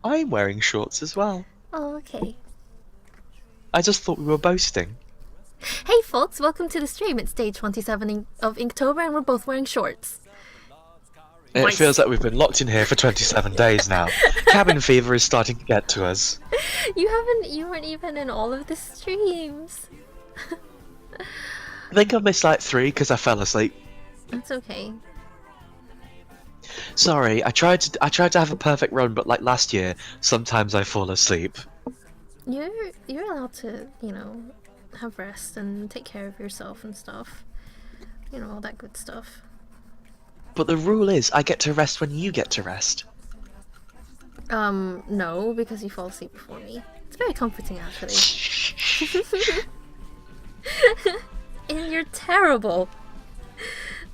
I'm wearing shorts as well. Oh, okay. I just thought we were boasting. Hey folks, welcome to the stream. It's day 27 of Inktober and we're both wearing shorts. It Nice. feels like we've been locked in here for 27 days now. Cabin fever is starting to get to us. You weren't even in all of the streams. I think I missed like 3 because I fell asleep. That's okay. Sorry, I tried to have a perfect run, but like last year, sometimes I fall asleep. You're allowed to, have rest and take care of yourself and stuff. All that good stuff. But the rule is, I get to rest when you get to rest. No, because you fall asleep before me. It's very comforting, actually. And you're terrible.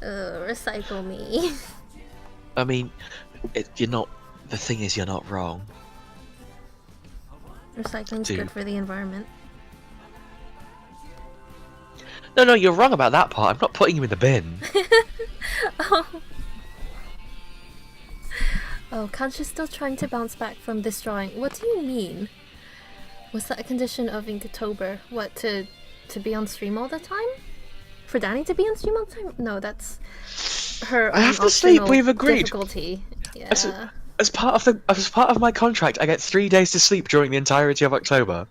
Recycle me. I mean, you're not. The thing is, you're not wrong. Recycling's good for the environment. No, you're wrong about that part. I'm not putting you in the bin. Oh, Kanchi's still trying to bounce back from this drawing. What do you mean? Was that a condition of Inktober? What, to be on stream all the time? For Danny to be on stream all the time? No, that's her. I have to sleep. We've agreed. Difficulty. Yeah. As part of my contract, I get 3 days to sleep during the entirety of October.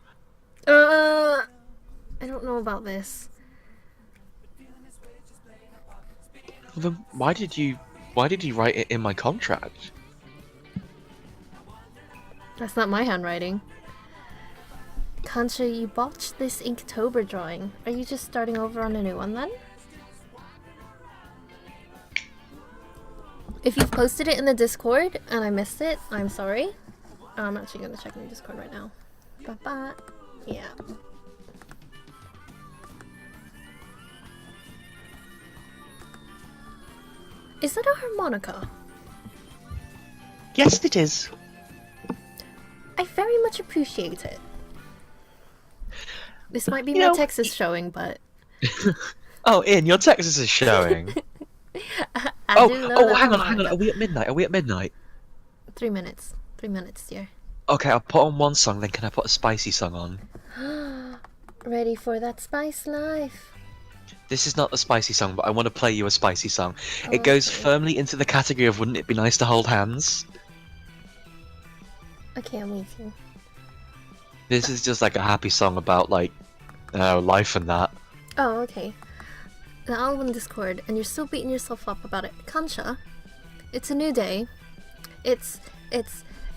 I don't know about this. Then why did you write it in my contract? That's not my handwriting. Kancha, you botched this Inktober drawing. Are you just starting over on a new one then? If you've posted it in the Discord and I missed it, I'm sorry. I'm actually gonna check in the Discord right now. Ba-ba. Yeah. Is that a harmonica? Yes, it is. I very much appreciate it. This might be You my know. Texas showing, but Oh, Ian, your Texas is showing. I do love that Hang on. harmonica. Are we at midnight? 3 minutes. 3 minutes, dear. Okay, I'll put on one song, then can I put a spicy song on? Ready for that spice life. This is not a spicy song, but I want to play you a spicy song. It goes Okay. firmly into the category of wouldn't it be nice to hold hands? Okay, I'm waiting. This is just like a happy song about like, life and that. Oh, okay. Now I'll win Discord, and you're still beating yourself up about it. Kancha, it's a new day. It's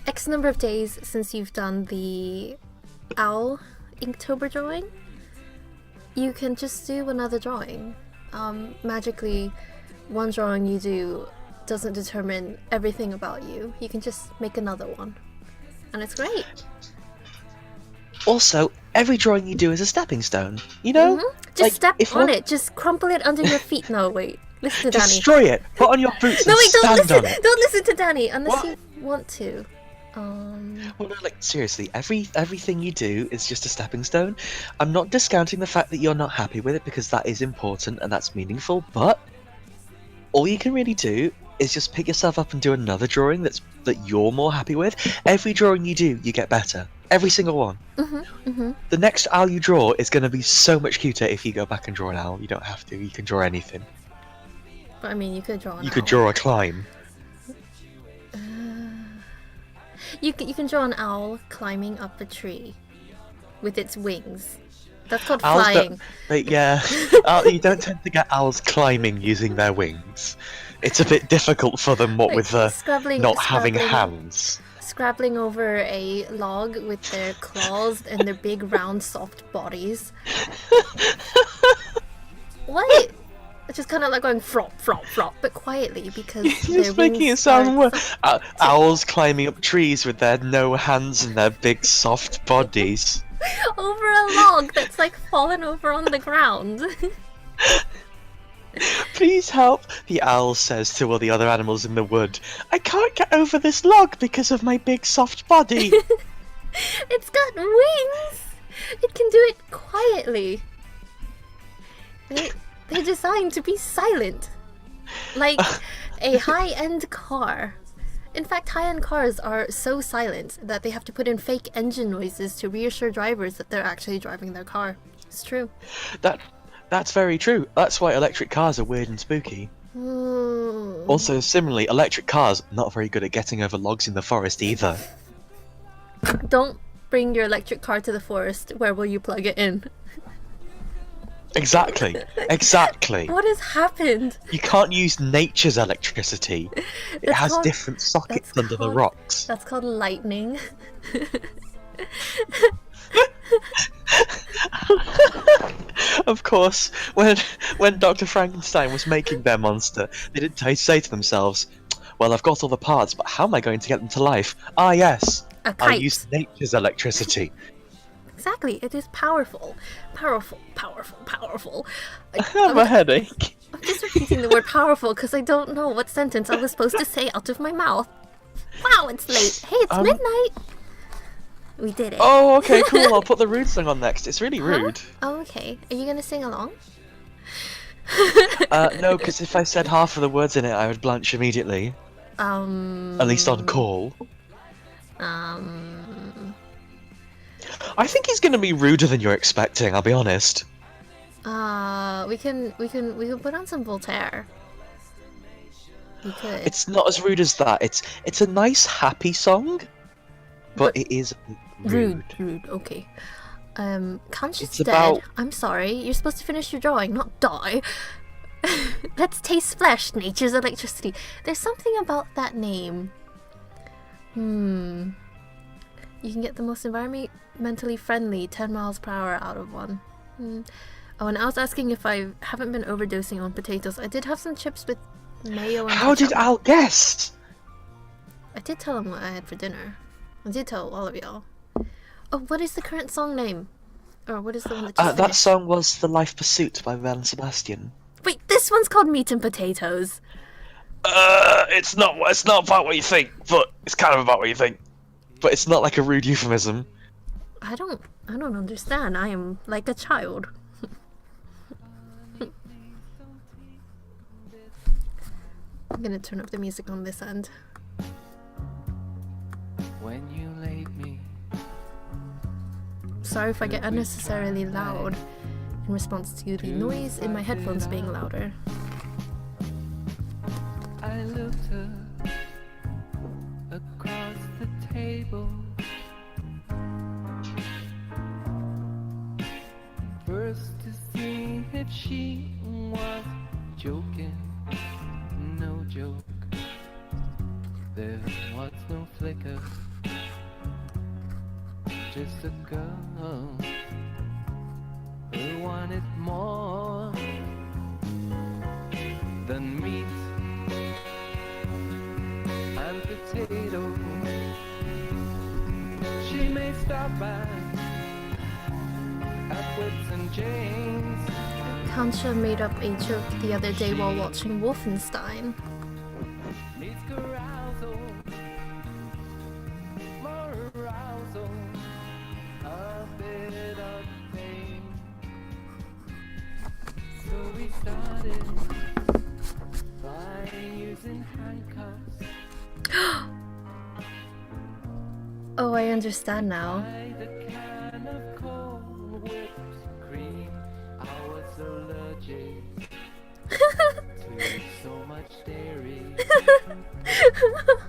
X number of days since you've done the owl Inktober drawing. You can just do another drawing. Magically, one drawing you do doesn't determine everything about you. You can just make another one. And it's great. Also, every drawing you do is a stepping stone. You know? Just Like, step if on one- it. Just crumple it under your feet. No, wait. Listen to Danny. Destroy it! Put on your boots No, and wait, don't stand listen. on it! Don't listen to Danny unless What? you want to. Well, no, like, seriously, everything you do is just a stepping stone. I'm not discounting the fact that you're not happy with it, because that is important and that's meaningful, but all you can really do is just pick yourself up and do another drawing that you're more happy with. Every drawing you do, you get better. Every single one. The next owl you draw is going to be so much cuter if you go back and draw an owl. You don't have to. You can draw anything. But I mean, you could draw an You owl. could draw a climb. You can draw an owl climbing up a tree with its wings. That's called Owls flying. don't, but yeah, you don't tend to get owls climbing using their wings. It's a bit difficult for them, what Like, with the not having scrabbling- hands. Scrabbling over a log with their claws and their big, round, soft bodies. What? It's just kind of like going flop, flop, flop, but quietly because You're just making it sound worse. so- Owls climbing up trees with their no hands and their big soft bodies. over a log that's like fallen over on the ground. Please help, the owl says to all the other animals in the wood. I can't get over this log because of my big soft body. It's got wings. It can do it quietly. They're designed to be silent, like a high-end car. In fact, high-end cars are so silent that they have to put in fake engine noises to reassure drivers that they're actually driving their car. It's true. That's very true. That's why electric cars are weird and spooky. Mm. Also, similarly, electric cars not very good at getting over logs in the forest either. Don't bring your electric car to the forest. Where will you plug it in? Exactly. Exactly. What has happened? You can't use nature's electricity. It That's has called- different sockets that's under the called- rocks. That's called lightning. Of course, when Dr. Frankenstein was making their monster, they didn't say to themselves, well, I've got all the parts, but how am I going to get them to life? Ah, yes, A I kite. use nature's electricity. Exactly. It is powerful. Powerful, powerful, powerful. I have a headache. I'm just repeating the word powerful because I don't know what sentence I was supposed to say out of my mouth. Wow, it's late. Hey, it's midnight. We did it. Oh, okay, cool. I'll put the rude song on next. It's really rude. Oh, okay. Are you gonna sing along? No, because if I said half of the words in it, I would blanch immediately. At least on call. I think he's gonna be ruder than you're expecting. I'll be honest. We can put on some Voltaire. We could. It's not as rude as that. It's a nice, happy song, but it is rude. Rude. Okay. Conscious It's dead. about- I'm sorry. You're supposed to finish your drawing, not die. Let's taste flesh. Nature's electricity. There's something about that name. You can get the most environmentally friendly 10 miles per hour out of one. Oh, and I was asking if I haven't been overdosing on potatoes. I did have some chips with mayo and How did ketchup. Al guess? I did tell him what I had for dinner. I did tell all of y'all. Oh, what is the current song name? Or what is the one that just That finished? song was "The Life Pursuit" by Belle and Sebastian. Wait, this one's called Meat and Potatoes. It's not about what you think, but it's kind of about what you think. But it's not like a rude euphemism. I don't I don't understand. I am like a child. I'm gonna turn up the music on this end. When you laid me, Sorry if I get unnecessarily loud in response to the noise in my headphones being louder. I looked up across the table. First to see if she was joking. No joke. There was no flicker. Just a girl who wanted more than meat and potato. She may stop by at Wits and James. Kansha made up a joke the other day while watching Wolfenstein. Needs carousal, more arousal, a bit of pain. So we started by using handcuffs. Oh, I understand now. By the can of cold whipped cream, I was allergic to so much dairy.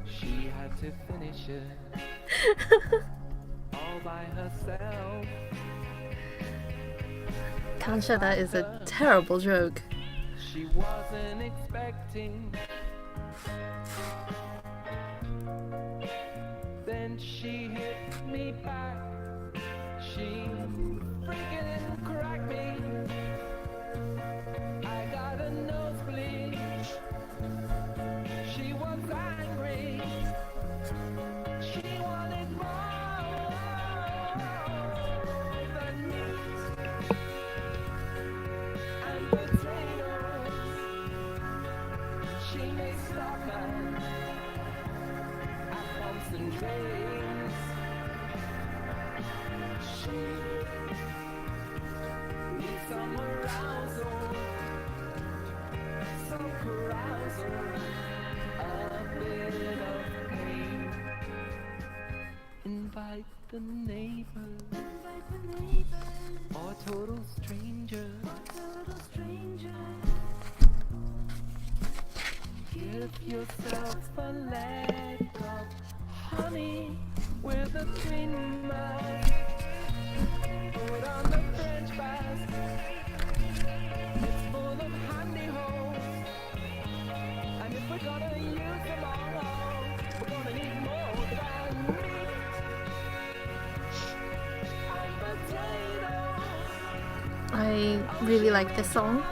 She had to finish it all by herself. Kansha, that is a terrible joke. She wasn't expecting. Then she hit me back. She freaking cracked me. I got a nosebleed. She was angry. She wanted more than meat and potatoes. She may stop at pumps and trains. She needs some arousal, some carousal, a bit of pain. Invite the neighbors, or total strangers. Give yourself a leg up, honey, with a dreamer. Put on the French fries. It's full of handy holes. And if we're gonna use them all, we're gonna need more than meat and potatoes. I really like this song.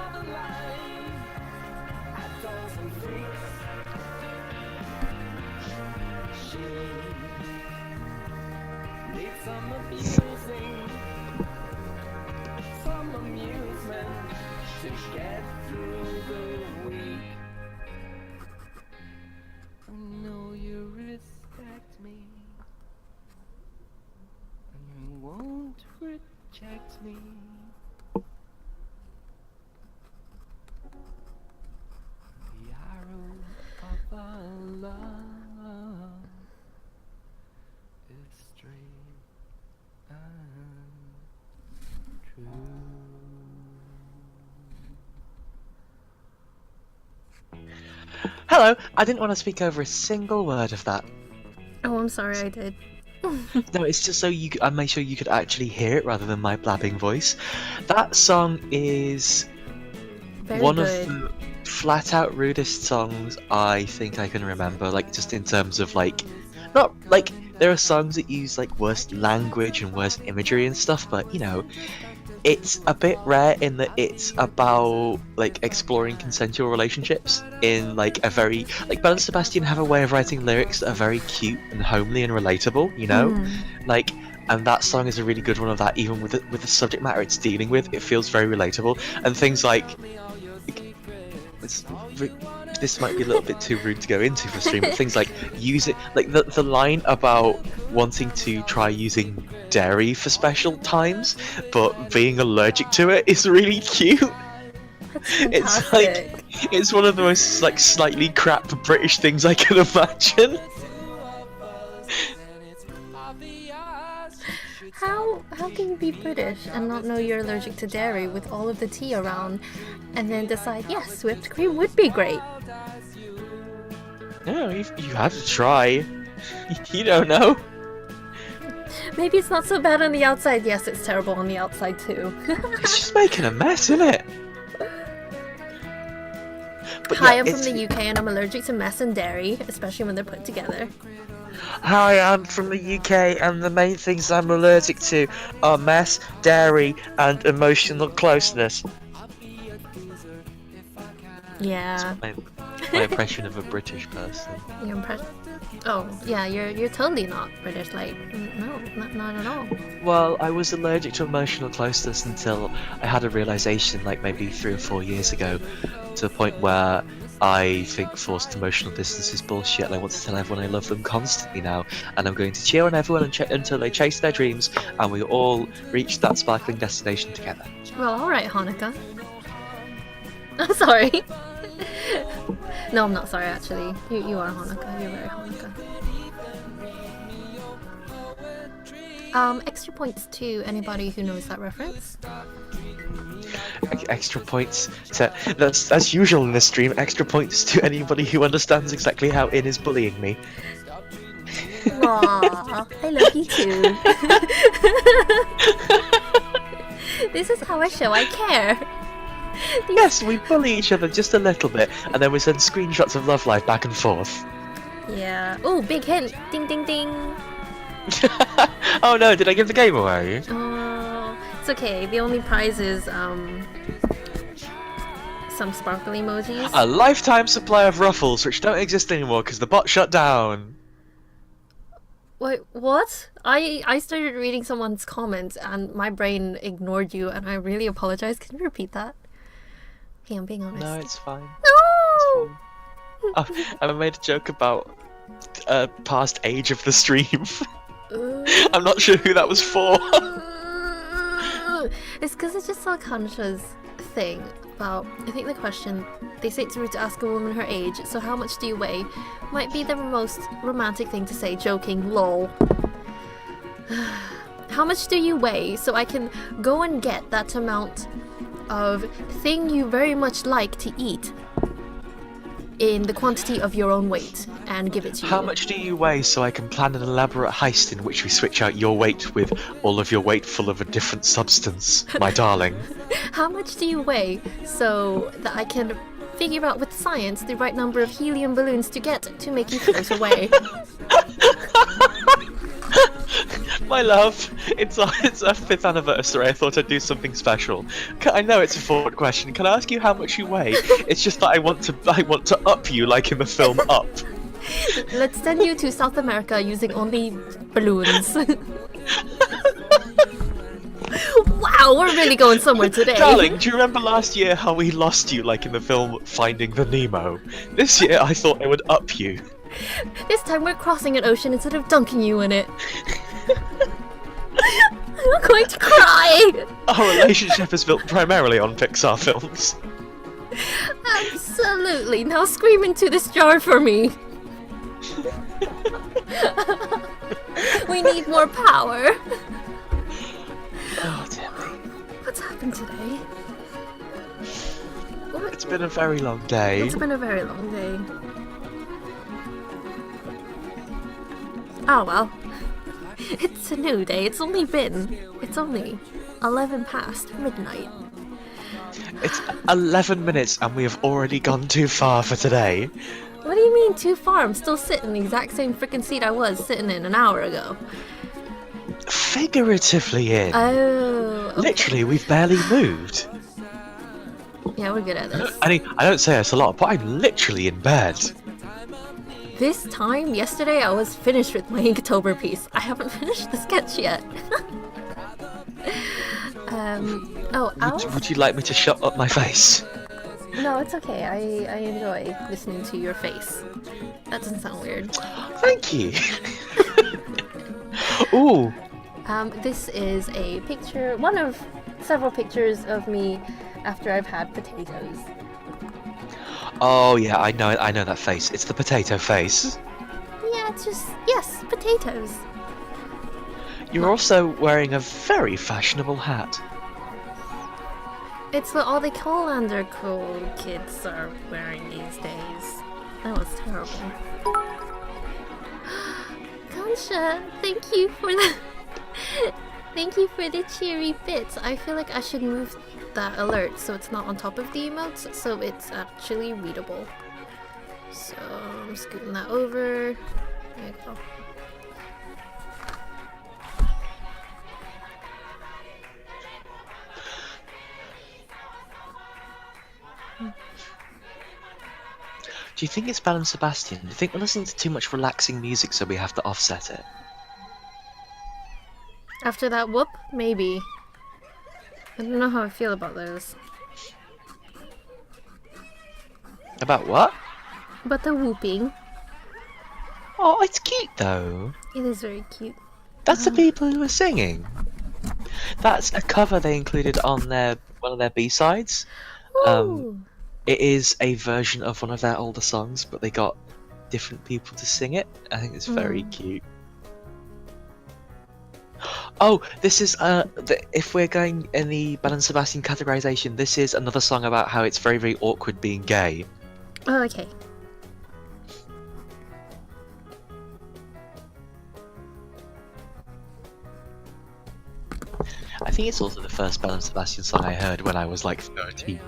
Some amusement to get through the week. I know you respect me, and you won't reject me. The arrow of our love is straight and true. Hello, I didn't want to speak over a single word of that. Oh, I'm sorry, I did. No, it's just so I made sure you could actually hear it rather than my blabbing voice. That song is Very one good. of the flat out rudest songs I think I can remember, like just in terms of like, not like there are songs that use like worse language and worse imagery and stuff, but you know, it's a bit rare in that it's about like exploring consensual relationships in like a very like Belle and Sebastian have a way of writing lyrics that are very cute and homely and relatable, you know? Like, and that song is a really good one of that, even with the subject matter it's dealing with, it feels very relatable. And things like this might be a little bit too rude to go into for stream, but things like the line about wanting to try using dairy for special times, but being allergic to it is really cute. That's It's fantastic. like it's one of the most like slightly crap British things I can imagine. How can you be British and not know you're allergic to dairy with all of the tea around, and then decide yes, whipped cream would be great? No, you have to try. You don't know. Maybe it's not so bad on the outside. Yes, it's terrible on the outside too. It's just making a mess, isn't it? But Hi, yeah, I'm from it's- the UK and I'm allergic to mess and dairy, especially when they're put together. Hi, I'm from the UK, and the main things I'm allergic to are mess, dairy, and emotional closeness. Yeah, My impression of a British person. your impression. Oh, yeah, you're totally not British. Like, no, not at all. Well, I was allergic to emotional closeness until I had a realization, like maybe 3 or 4 years ago, to the point where I think forced emotional distance is bullshit, and I want to tell everyone I love them constantly now, and I'm going to cheer on everyone until they chase their dreams, and we all reach that sparkling destination together. Well, all right, Hanukkah. I'm sorry. No, I'm not sorry. Actually, you are Hanukkah. You're very Hanukkah. Extra points to anybody who knows that reference. Extra points to that's usual in this stream. Extra points to anybody who understands exactly how In is bullying me. Aww, I love you too. This is how I show I care. Yes, we bully each other just a little bit, and then we send screenshots of Love Life back and forth. Yeah. Oh, big hint. Ding, ding, ding. Oh no, did I give the game away? Oh, it's okay. The only prize is some sparkle emojis. A lifetime supply of ruffles, which don't exist anymore because the bot shut down. Wait, what? I started reading someone's comments and my brain ignored you, and I really apologize. Can you repeat that? Hey, I'm being honest. No, it's fine. No! Oh, I made a joke about past age of the stream. I'm not sure who that was for. It's because it's just Alcantara's thing about, I think the question, they say it's rude to ask a woman her age, so how much do you weigh? Might be the most romantic thing to say, joking, lol. How much do you weigh so I can go and get that amount of thing you very much like to eat in the quantity of your own weight and give it to you? How much do you weigh so I can plan an elaborate heist in which we switch out your weight with all of your weight full of a different substance, my darling? How much do you weigh so that I can figure out with science the right number of helium balloons to get to make you float away? My love, it's our 5th anniversary. I thought I'd do something special. I know it's a forward question. Can I ask you how much you weigh? It's just that I want to up you like in the film Up. Let's send you to South America using only balloons. Wow, we're really going somewhere today. Darling, do you remember last year how we lost you like in the film Finding the Nemo? This year I thought I would up you. This time we're crossing an ocean instead of dunking you in it. I'm going to cry! Our relationship is built primarily on Pixar films. Absolutely. Now scream into this jar for me. We need more power. Oh, dear me. What's happened today? It's been a very long day. It's been a very long day. Oh well. It's a new day. It's only 11 past midnight. It's 11 minutes and we have already gone too far for today. What do you mean too far? I'm still sitting in the exact same freaking seat I was sitting in an hour ago. Figuratively in. Oh. Okay. Literally, we've barely moved. Yeah, we're good at this. I mean, I don't say this a lot, but I'm literally in bed. This time, yesterday, I was finished with my Inktober piece. I haven't finished the sketch yet. Would you like me to shut up my face? No, it's okay. I enjoy listening to your face. That doesn't sound weird. Thank you. Ooh. This is a picture, one of several pictures of me after I've had potatoes. Oh yeah, I know that face. It's the potato face. Yeah, it's just, yes, potatoes. You're also wearing a very fashionable hat. It's what all the Colander cool kids are wearing these days. That was terrible. Kansha, thank you for the thank you for the cheery bits. I feel like I should move that alert so it's not on top of the emotes, so it's actually readable. So I'm scooting that over. There you go. Do you think it's Belle and Sebastian? Do you think we're listening to too much relaxing music so we have to offset it? After that whoop, maybe. I don't know how I feel about those. About what? But the whooping, Oh, it's cute though. it is very cute. That's the people who are singing. That's a cover they included on one of their B-sides. Ooh. It is a version of one of their older songs, but they got different people to sing it. I think it's very cute. Oh, this is if we're going in the Belle and Sebastian categorization, this is another song about how it's very, very awkward being gay. Oh, okay. I think it's also the first Belle and Sebastian song I heard when I was like 13.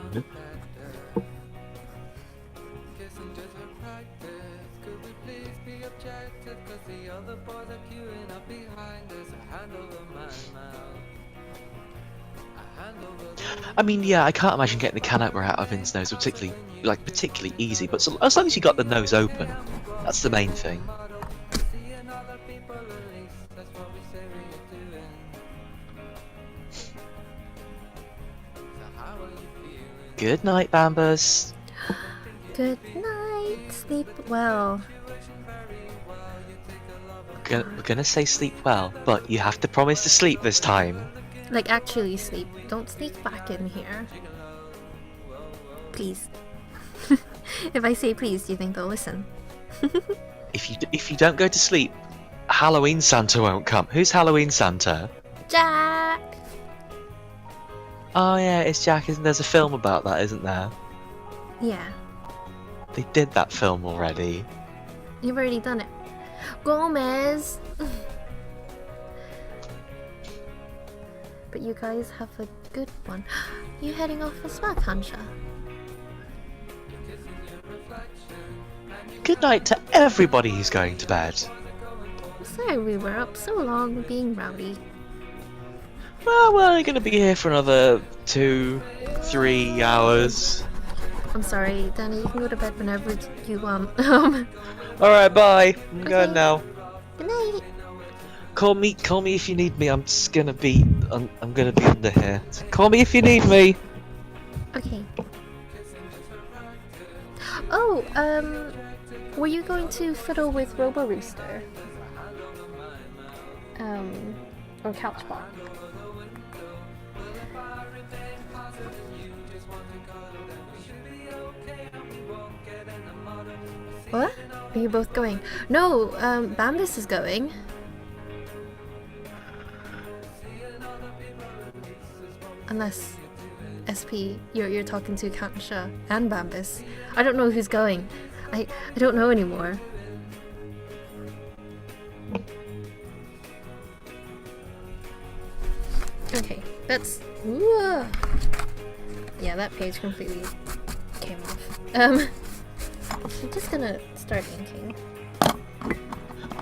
I mean, yeah, I can't imagine getting the can opener out of Vin's nose particularly easy, but as long as you got the nose open, that's the main thing. Good night, Bambus. Good night. Sleep well. We're gonna say sleep well, but you have to promise to sleep this time. Like, actually sleep. Don't sneak back in here. Please. If I say please, do you think they'll listen? If you don't go to sleep, Halloween Santa won't come. Who's Halloween Santa? Jack! Oh yeah, it's Jack. There's a film about that, isn't there? Yeah, They did that film already. you've already done it. Gomez! But you guys have a good one. You heading off as well, Kansha? Good night to everybody who's going to bed. Sorry we were up so long being rowdy. Well, we're only going to be here for another 2-3 hours. I'm sorry, Danny, you can go to bed whenever you want. Alright, bye. I'm Okay. going now. Good night! Call me if you need me. I'm gonna be under here. So call me if you need me. Okay. Oh, were you going to fiddle with Robo Rooster? Or Couchbot? What? Are you both going? No, Bambus is going. Unless SP, you're talking to Kansha and Bambus. I don't know who's going. I don't know anymore. Okay, that's... Whoa. Yeah, that page completely came off. I'm just gonna start inking.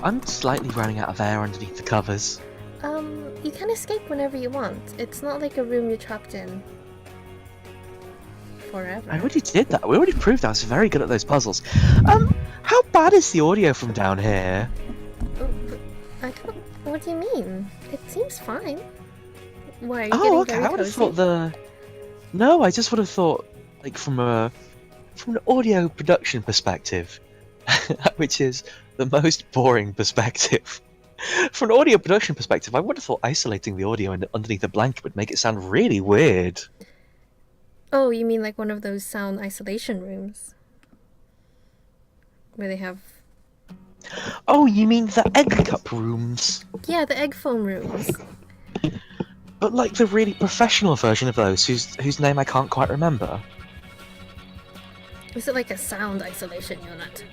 I'm slightly running out of air underneath the covers. You can escape whenever you want. It's not like a room you're trapped in forever. I already did that. We already proved I was very good at those puzzles. How bad is the audio from down here? I don't... What do you mean? It seems fine. Why, are you Oh, getting okay. very I would have cozy? thought No, I just would have thought like from an audio production perspective, which is the most boring perspective. From an audio production perspective, I would have thought isolating the audio underneath the blanket would make it sound really weird. Oh, you mean like one of those sound isolation rooms? Where they have... Oh, you mean the egg cup rooms? Yeah, the egg foam rooms. But like the really professional version of those, whose name I can't quite remember. Is it like a sound isolation unit?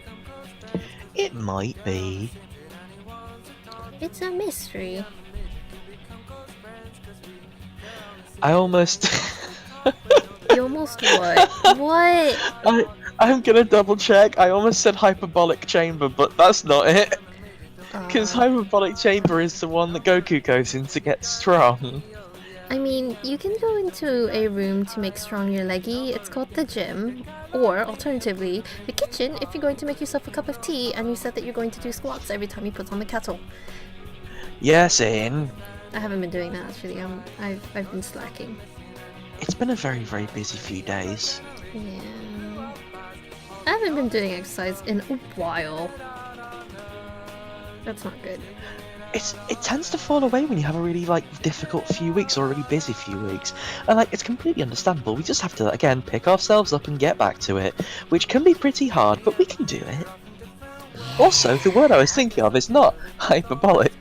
It might be. It's a mystery. I almost... You almost what? What? I'm gonna double check. I almost said hyperbolic chamber, but that's not it. Because hyperbolic chamber is the one that Goku goes in to get strong. I mean, you can go into a room to make strong your leggy. It's called the gym. Or, alternatively, the kitchen if you're going to make yourself a cup of tea and you said that you're going to do squats every time you put on the kettle. Yes, in. I haven't been doing that actually. I've been slacking. It's been a very, very busy few days. Yeah. I haven't been doing exercise in a while. That's not good. It tends to fall away when you have a really difficult few weeks or a really busy few weeks, and it's completely understandable. We just have to again pick ourselves up and get back to it, which can be pretty hard, but we can do it. Also, the word I was thinking of is not hyperbolic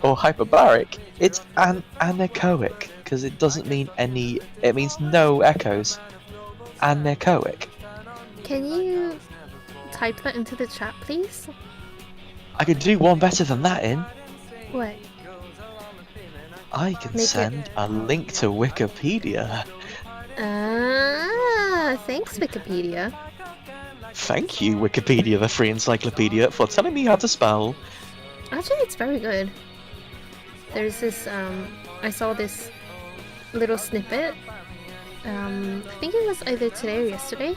or hyperbaric. It's anechoic because it doesn't mean any. It means no echoes. Anechoic. Can you type that into the chat, please? I could do one better than that, in. What? I can Make it- send a link to Wikipedia. Thanks, Wikipedia. Thank you, Wikipedia, the free encyclopedia, for telling me how to spell. Actually, it's very good. There's this, I saw this little snippet, I think it was either today or yesterday,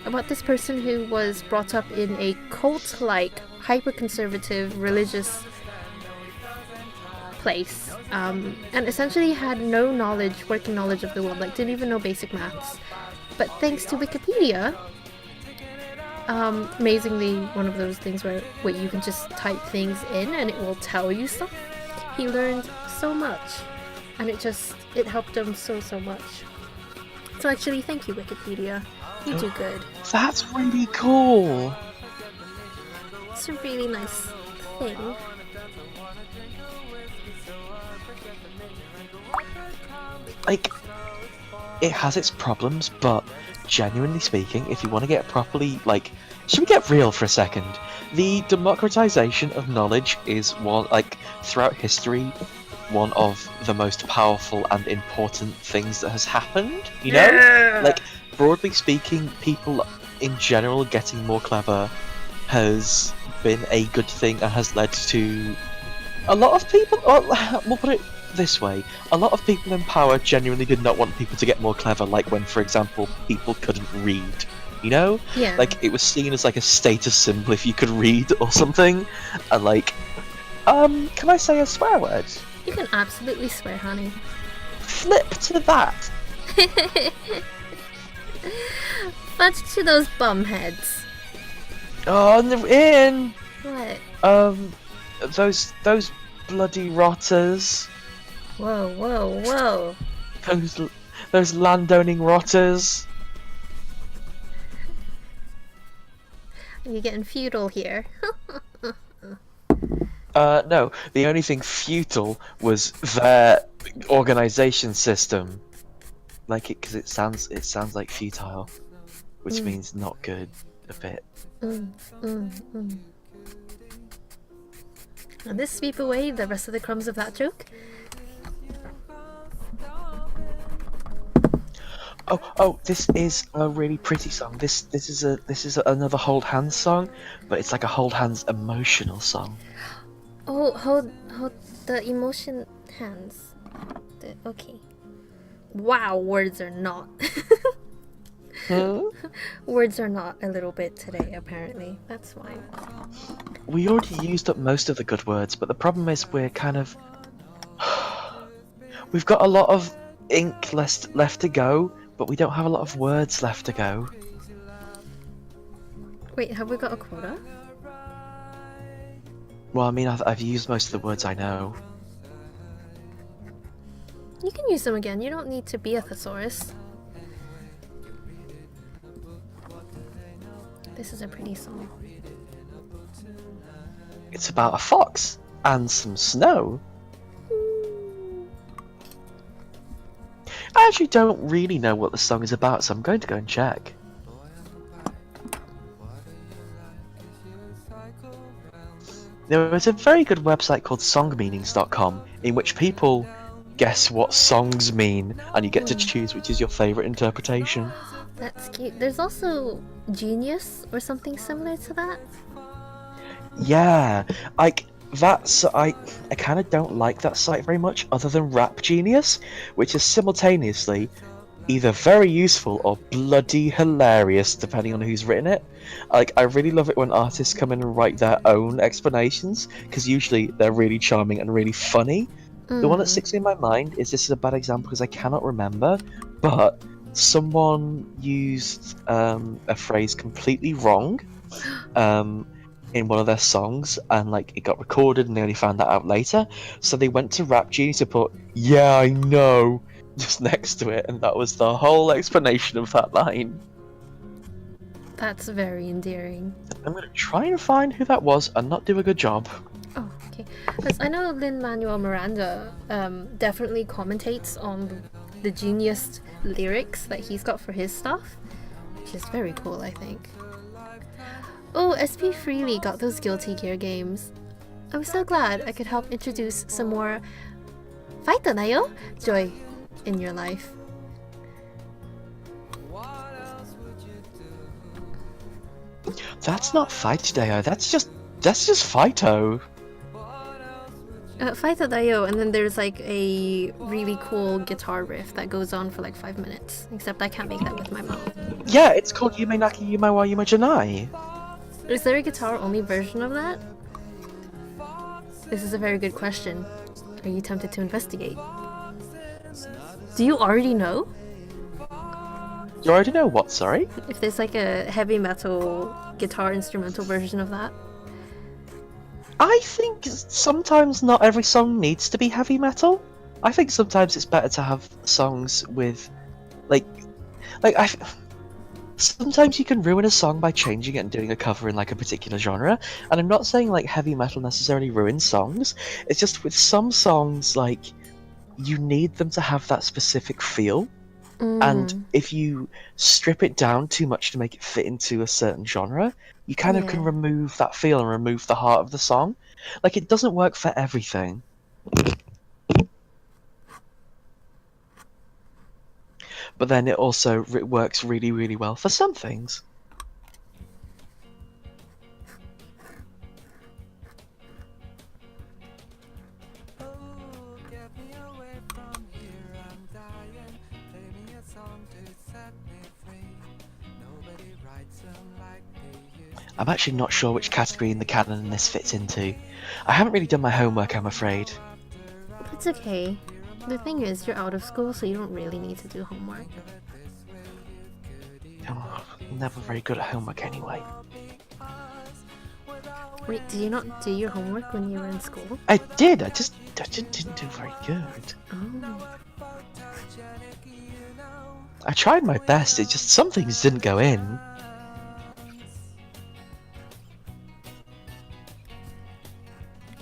about this person who was brought up in a cult-like, hyper-conservative, religious place, and essentially had no working knowledge of the world, didn't even know basic maths. But thanks to Wikipedia, amazingly, one of those things where you can just type things in and it will tell you stuff. He learned so much, and it helped him so much. So actually, thank you, Wikipedia. You do good. That's really cool. It's a really nice thing. It has its problems, but genuinely speaking, if you want to get properly, should we get real for a second? The democratization of knowledge is one, throughout history, one of the most powerful and important things that has happened, you know? Yeah. Broadly speaking, people in general getting more clever has been a good thing and has led to a lot of people, we'll put it this way, a lot of people in power genuinely did not want people to get more clever, like when, for example, people couldn't read, you know? Yeah. It was seen as a status symbol if you could read or something, and can I say a swear word? You can absolutely swear, honey. Flip to that! Fudge to those bum heads. Oh, in! What? Those bloody rotters. Whoa. Those landowning rotters. You're getting feudal here. No, the only thing futile was their organization system. Because it sounds like futile, which means not good a bit. And this sweep away the rest of the crumbs of that joke. Oh, this is a really pretty song. This is another Hold Hands song, but it's like a Hold Hands emotional song. Oh, hold the emotion hands. Okay. Wow, words are not. Words are not a little bit today, apparently. That's fine. We already used up most of the good words, but the problem is we're kind of... We've got a lot of ink left to go but we don't have a lot of words left to go. Wait, have we got a quota? Well, I mean, I've used most of the words I know. You can use them again. You don't need to be a thesaurus. This is a pretty song. It's about a fox and some snow. I actually don't really know what the song is about, so I'm going to go and check. There is a very good website called songmeanings.com in which people guess what songs mean, and you get to choose which is your favourite interpretation. That's cute. There's also Genius or something similar to that. Yeah, like that's I kind of don't like that site very much, other than Rap Genius, which is simultaneously either very useful or bloody hilarious, depending on who's written it. Like, I really love it when artists come in and write their own explanations, because usually they're really charming and really funny. The one that sticks in my mind is, this is a bad example because I cannot remember, but someone used a phrase completely wrong in one of their songs, and like it got recorded and they only found that out later. So they went to Rap Genius to put "Yeah, I know" just next to it, and that was the whole explanation of that line. That's very endearing. I'm gonna try and find who that was and not do a good job. Oh, okay. Because I know Lin-Manuel Miranda definitely commentates on the Genius lyrics that he's got for his stuff, which is very cool, I think. Oh, SP Freely got those Guilty Gear games. I'm so glad I could help introduce some more Fighter nayo joy in your life. That's not Fight-Deo, that's just Fighto. Fighter Dayo, and then there's like a really cool guitar riff that goes on for like 5 minutes. Except I can't make that with my mouth. Yeah, it's called Yume Naki Yume wa Yume Janai. Is there a guitar-only version of that? This is a very good question. Are you tempted to investigate? Do you already know? You already know what, sorry? If there's like a heavy metal guitar instrumental version of that? I think sometimes not every song needs to be heavy metal. I think sometimes it's better to have songs with, sometimes you can ruin a song by changing it and doing a cover in like a particular genre. And I'm not saying like heavy metal necessarily ruins songs. It's just with some songs, like, you need them to have that specific feel. And if you strip it down too much to make it fit into a certain genre, you kind of can remove that feel and remove the heart of the song. Like, it doesn't work for everything. But then it also works really, really well for some things. I'm actually not sure which category in the canon this fits into. I haven't really done my homework, I'm afraid. It's okay. The thing is, you're out of school, so you don't really need to do homework. Oh, I'm never very good at homework anyway. Wait, did you not do your homework when you were in school? I did, I just didn't do very good. Oh. I tried my best, it just, some things didn't go in.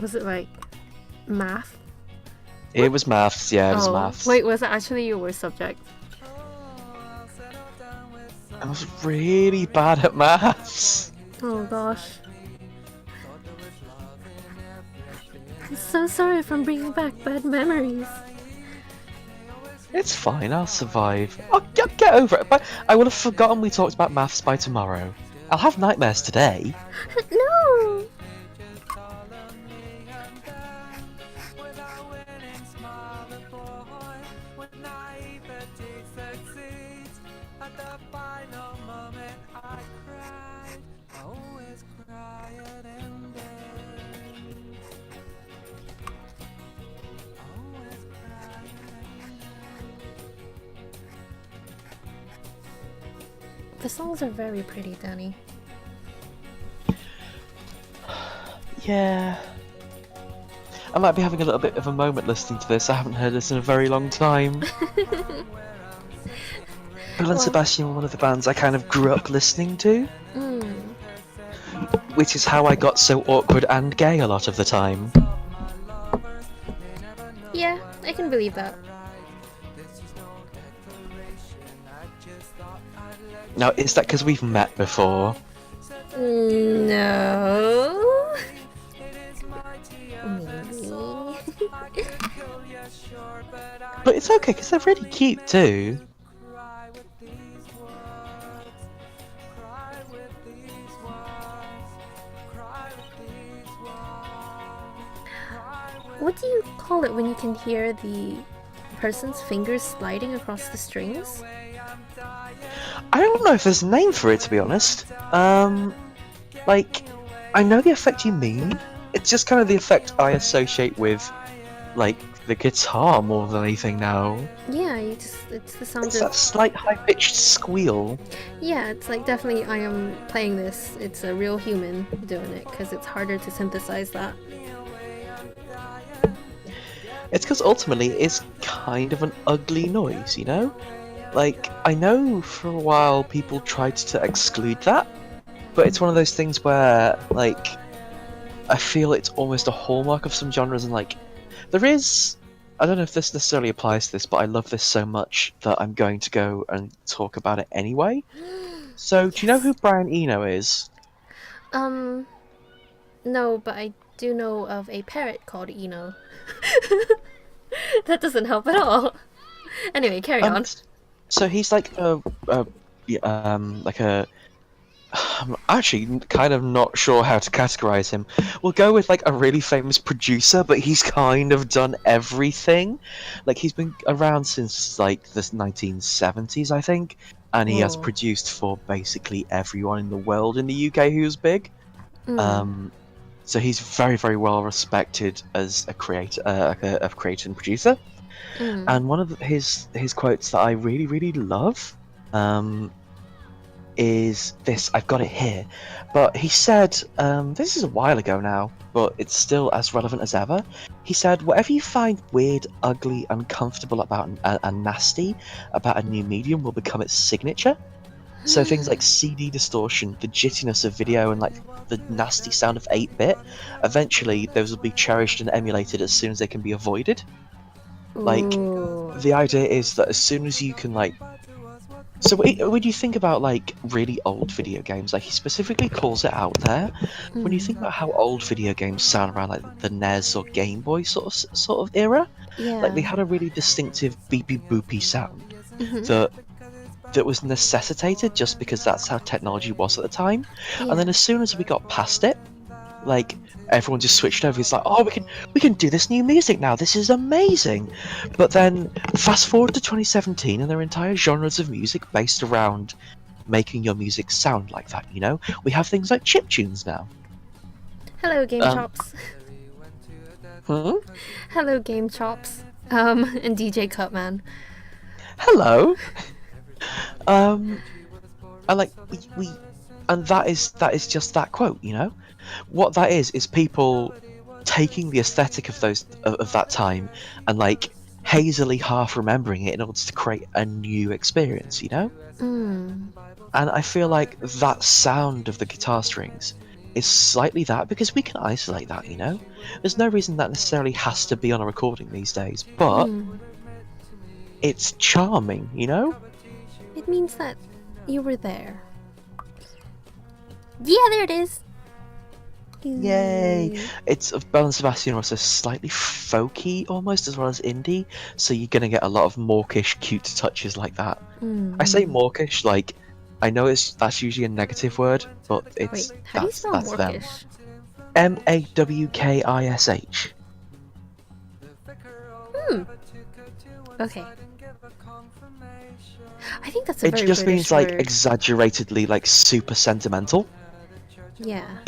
Was it like math? It was maths, yeah, it was maths. Wait, was it actually your worst subject? I was really bad at maths. Oh gosh. I'm so sorry if I'm bringing back bad memories. It's fine, I'll survive. I'll get over it, but I would have forgotten we talked about maths by tomorrow. I'll have nightmares today. No! The songs are very pretty, Danny. Yeah. I might be having a little bit of a moment listening to this. I haven't heard this in a very long time. Bill and Well, Sebastian were one of the bands I kind of grew up listening to, mm, which is how I got so awkward and gay a lot of the time. yeah, I can believe that. Now, is that because we've met before? No. Maybe. But it's okay, because they're really cute too. What do you call it when you can hear the person's fingers sliding across the strings? I don't know if there's a name for it, to be honest. Like, I know the effect you mean. It's just kind of the effect I associate with, like, the guitar more than anything now. Yeah, it's the sound It's of... that slight high-pitched squeal. Yeah, it's like definitely I am playing this. It's a real human doing it because it's harder to synthesize that. It's because ultimately it's kind of an ugly noise, you know? Like, I know for a while people tried to exclude that, but it's one of those things where, like, I feel it's almost a hallmark of some genres, and, like, there is... I don't know if this necessarily applies to this, but I love this so much that I'm going to go and talk about it anyway. So, do you know who Brian Eno is? No, but I do know of a parrot called Eno. That doesn't help at all. Anyway, carry on. So he's like like a... I'm actually kind of not sure how to categorize him. We'll go with like a really famous producer, but he's kind of done everything. Like he's been around since like the 1970s, I think, and he has Whoa. produced for basically everyone in the world in the UK who's big. So he's very, very well respected as a creator, a creator and producer. And one of his quotes that I really, really love, is this. I've got it here, but he said, this is a while ago now, but it's still as relevant as ever. He said, whatever you find weird, ugly, uncomfortable about and nasty about a new medium will become its signature. So things like CD distortion, the jittiness of video, and like the nasty sound of 8-bit, eventually those will be cherished and emulated as soon as they can be avoided. Like, the idea is that as soon as you can, like... So when you think about, like, really old video games, like, he specifically calls it out there. When you think about how old video games sound around, like, the NES or Game Boy sort of era, Yeah. like, they had a really distinctive beepy-boopy sound that was necessitated just because that's how technology was at the time. Yeah. And then as soon as we got past it, like, everyone just switched over. It's like, oh, we can do this new music now. This is amazing. But then fast forward to 2017, and there are entire genres of music based around making your music sound like that. You know, we have things like chiptunes now. Hello, Game Chops. Hello, Game Chops. And DJ Cutman. Hello. And like we and that is just that quote, you know. What that is people taking the aesthetic of that time and like hazily half remembering it in order to create a new experience, you know. And I feel like that sound of the guitar strings is slightly that, because we can isolate that, you know. There's no reason that necessarily has to be on a recording these days, but it's charming, you know. It means that you were there. Yeah, there it is. Yay! It's Belle and Sebastian are also slightly folky almost, as well as indie, so you're gonna get a lot of mawkish, cute touches like that. I say mawkish, like, I know that's usually a negative word, but it's... Wait, how do you spell that's them. mawkish? Mawkish. Okay. I think that's a very It just British means, like, word. exaggeratedly, like, super sentimental. Yeah.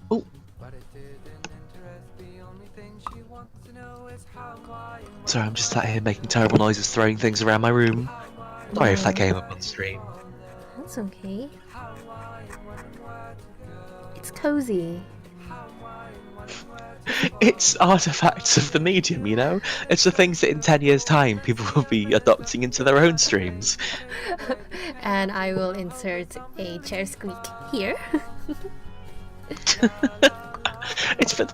Oh. Sorry, I'm just sat here making terrible noises, throwing things around my room. Sorry if that Yeah. came up on stream. That's okay. It's cozy. It's artifacts of the medium, you know? It's the things that in 10 years' time people will be adopting into their own streams. And I will insert a chair squeak here. It's for.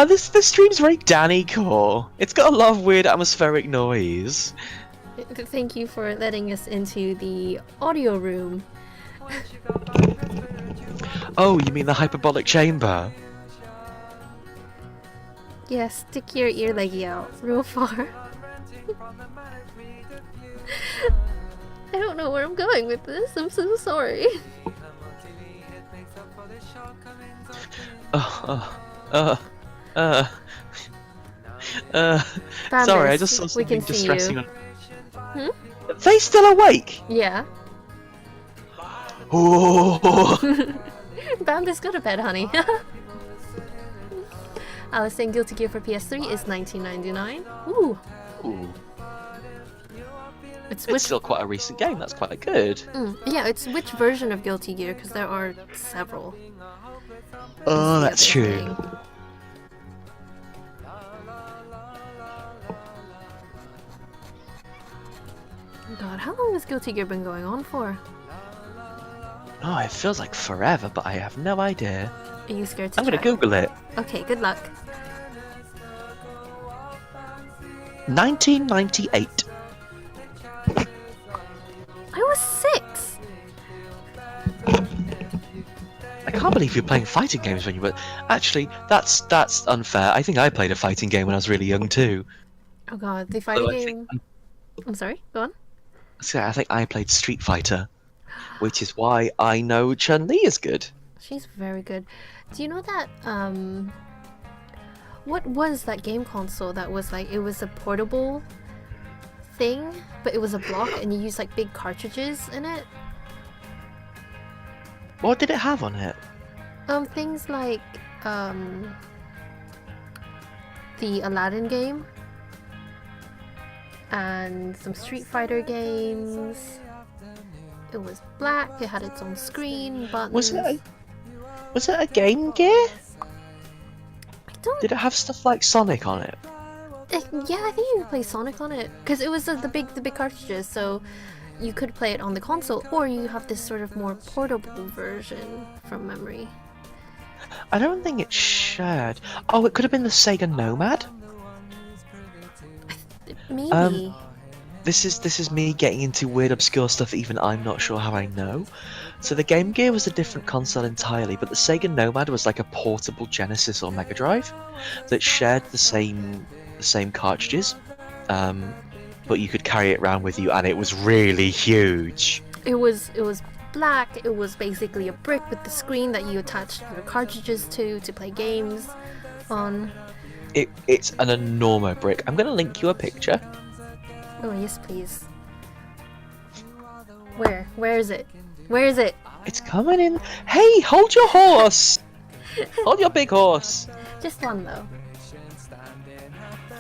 This stream's very Danny core. It's got a lot of weird atmospheric noise. Thank you for letting us into the audio room. Oh, you mean the hyperbolic chamber? Yeah, stick your ear leggy out real far. I don't know where I'm going with this. I'm so sorry. Sorry, I Bambus, just saw we can something see distressing you. on. Are they still awake? Yeah. Oh. Bambus, go to bed, honey. I was saying Guilty Gear for PS3 is $19.99. Ooh. Ooh. It's It's still quite a recent game. That's quite good. yeah, it's which version of Guilty Gear? Because there are several. Oh, the that's other true. thing. God, how long has Guilty Gear been going on for? Oh, it feels like forever, but I have no idea. Are you scared to I'm gonna check? Google it. Okay, good luck. 1998. I was 6! I can't believe you're playing fighting games when you were. Actually, that's unfair. I think I played a fighting game when I was really young too. Oh god, the fighting Although I game... think- I'm sorry, go on. So I think I played Street Fighter, which is why I know Chun-Li is good. She's very good. Do you know that, what was that game console that was like, it was a portable thing, but it was a block and you used like big cartridges in it? What did it have on it? Things like, the Aladdin game, and some Street Fighter games. It was black, it had its own screen, buttons. Was it a Game Gear? I don't... Did it have stuff like Sonic on it? Yeah, I think you could play Sonic on it. Because it was the big cartridges, so you could play it on the console, or you have this sort of more portable version from memory. I don't think it shared. Oh, it could have been the Sega Nomad. Maybe. This is me getting into weird obscure stuff that even I'm not sure how I know. So the Game Gear was a different console entirely, but the Sega Nomad was like a portable Genesis or Mega Drive that shared the same cartridges, but you could carry it around with you, and it was really huge. It was black. It was basically a brick with the screen that you attached your cartridges to play games on. It's an enormous brick. I'm gonna link you a picture. Oh yes, please. Where is it? Where is it? It's coming in. Hey, hold your horse. Hold your big horse. Just one though.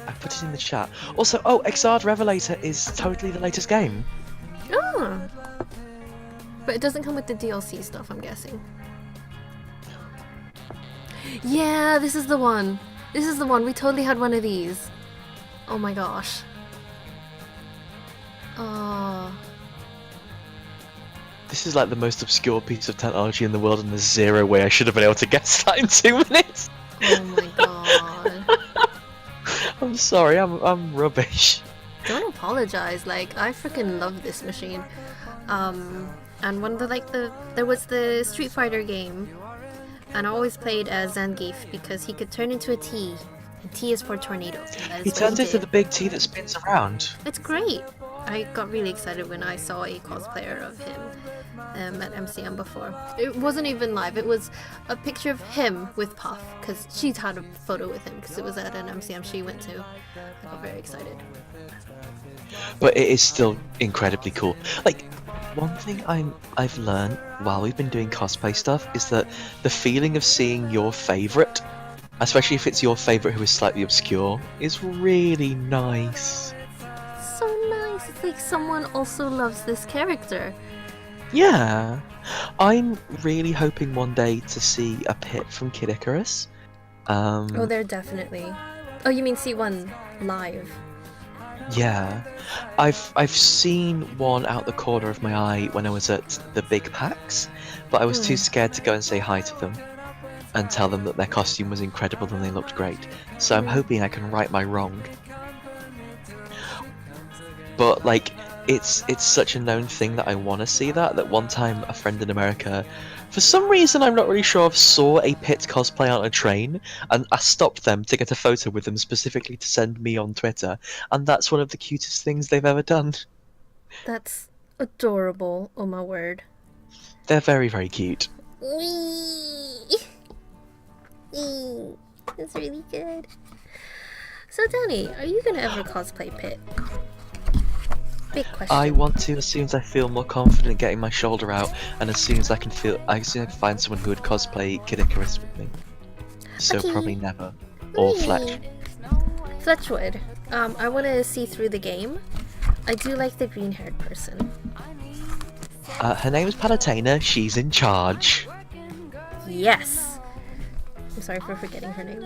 I put it in the chat. Also, Exard Revelator is totally the latest game. Oh. But it doesn't come with the DLC stuff, I'm guessing. Yeah, this is the one. This is the one. We totally had one of these. Oh my gosh. Oh. This is like the most obscure piece of technology in the world, and there's zero way I should have been able to guess that in 2 minutes. Oh my god. I'm sorry, I'm rubbish. Don't apologize. Like, I freaking love this machine. And one of there was the Street Fighter game, and I always played as Zangief because he could turn into a T, and T is for tornado. He turns into the big T that spins around. It's great. I got really excited when I saw a cosplayer of him at MCM before. It wasn't even live. It was a picture of him with Puff, because she'd had a photo with him because it was at an MCM she went to. I got very excited. But it is still incredibly cool. Like, one thing I've learned while we've been doing cosplay stuff is that the feeling of seeing your favourite especially if it's your favourite who is slightly obscure, is really nice. So nice. It's like someone also loves this character. Yeah. I'm really hoping one day to see a pit from Kid Icarus. Oh, they're definitely. Oh, you mean see one live? Yeah. I've seen one out the corner of my eye when I was at the big PAX, but I was too scared to go and say hi to them and tell them that their costume was incredible and they looked great. So I'm hoping I can right my wrong. But like, it's such a known thing that I want to see that one time a friend in America, for some reason I'm not really sure of, saw a Pit cosplay on a train, and I stopped them to get a photo with them specifically to send me on Twitter, and that's one of the cutest things they've ever done. That's adorable. Oh my word. They're very, very cute. Wee. That's really good. So Danny, are you gonna ever cosplay Pit? Big question. I want to as soon as I feel more confident getting my shoulder out, and as soon as I can find someone who would cosplay Kid Icarus with me. So Okay. probably never. Or Fletch. Fletch would. I want to see through the game. I do like the green-haired person. Her name is Palatena, she's in charge. Yes. I'm sorry for forgetting her name.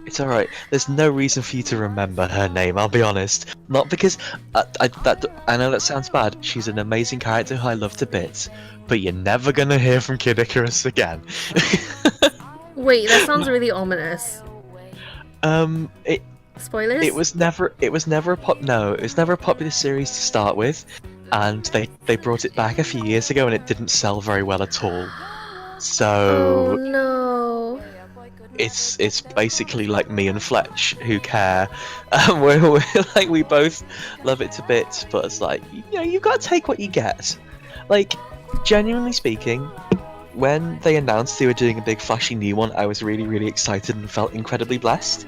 It's alright, there's no reason for you to remember her name, I'll be honest. Not because, I know that sounds bad, she's an amazing character who I love to bits, but you're never gonna hear from Kid Icarus again. Wait, that sounds really ominous. Spoilers? It was never a popular series to start with, and they brought it back a few years ago and it didn't sell very well at all. So Oh no. it's basically like me and Fletch who care. We're like, we both love it to bits, but it's like, you know, you've got to take what you get. Like, genuinely speaking, when they announced they were doing a big flashy new one, I was really, really excited and felt incredibly blessed.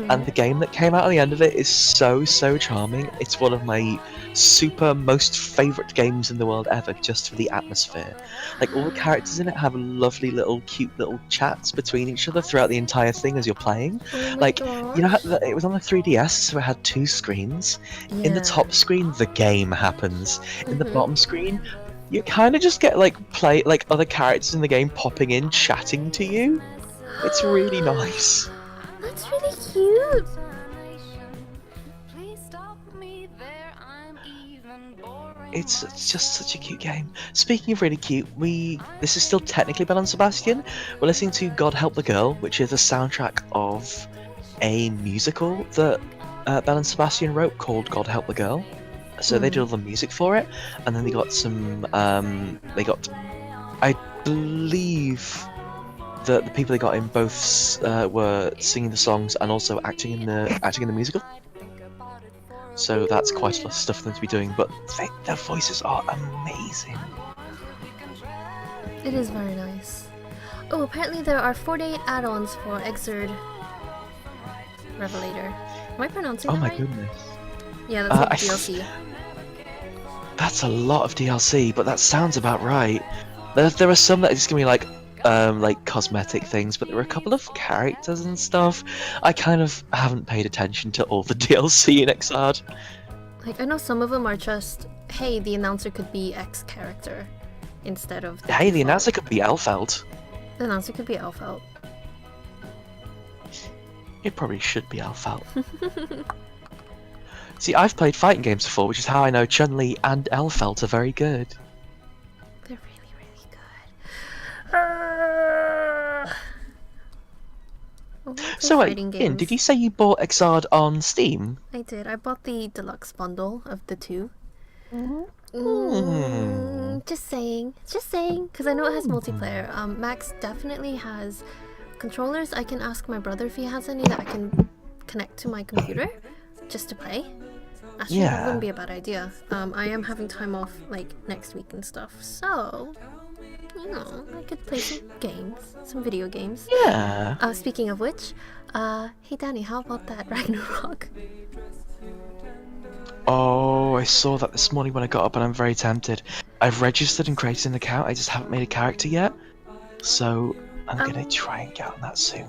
And the game that came out at the end of it is so charming. It's one of my most favourite games in the world ever, just for the atmosphere. Like, all the characters in it have lovely cute little chats between each other throughout the entire thing as you're playing. Oh my Like, gosh. you know, it was on the 3DS, so it had two screens. In the Yeah. top screen, the game happens. In the bottom screen, you kind of just get other characters in the game popping in, chatting to you. It's really nice. That's really cute. It's just such a cute game. Speaking of really cute, this is still technically Belle and Sebastian. We're listening to God Help the Girl, which is a soundtrack of a musical that Belle and Sebastian wrote called God Help the Girl. So they did all the music for it, and then they got some. I believe that the people they got in both were singing the songs and also acting in the musical. So that's quite a lot of stuff for them to be doing, but their voices are amazing. It is very nice. Oh, apparently there are 48 add-ons for Exerd Revelator. Am I pronouncing Oh that my right? goodness. Yeah, that's like I DLC. That's a lot of DLC, but that sounds about right. There are some that are just gonna be like cosmetic things, but there are a couple of characters and stuff. I kind of haven't paid attention to all the DLC in Exard. Like, I know some of them are just, hey, the announcer could be X character instead of. Hey, the default. announcer could be Elfeld. The announcer could be Elfeld. It probably should be Elfeld. See, I've played fighting games before, which is how I know Chun-Li and Elfeld are very good. They're really, really good. So, fighting Ian, did games. you say you bought Exard on Steam? I did. I bought the deluxe bundle of the two. Just saying. Just saying. Because I know it has multiplayer. Max definitely has controllers. I can ask my brother if he has any that I can connect to my computer just to play. Actually, that Yeah. wouldn't be a bad idea. I am having time off like next week and stuff. So, you know, I could play some games. Some video games. Yeah. Speaking of which, hey Danny, how about that Ragnarok? Oh, I saw that this morning when I got up and I'm very tempted. I've registered and created an account, I just haven't made a character yet. So, I'm gonna try and get on that soon.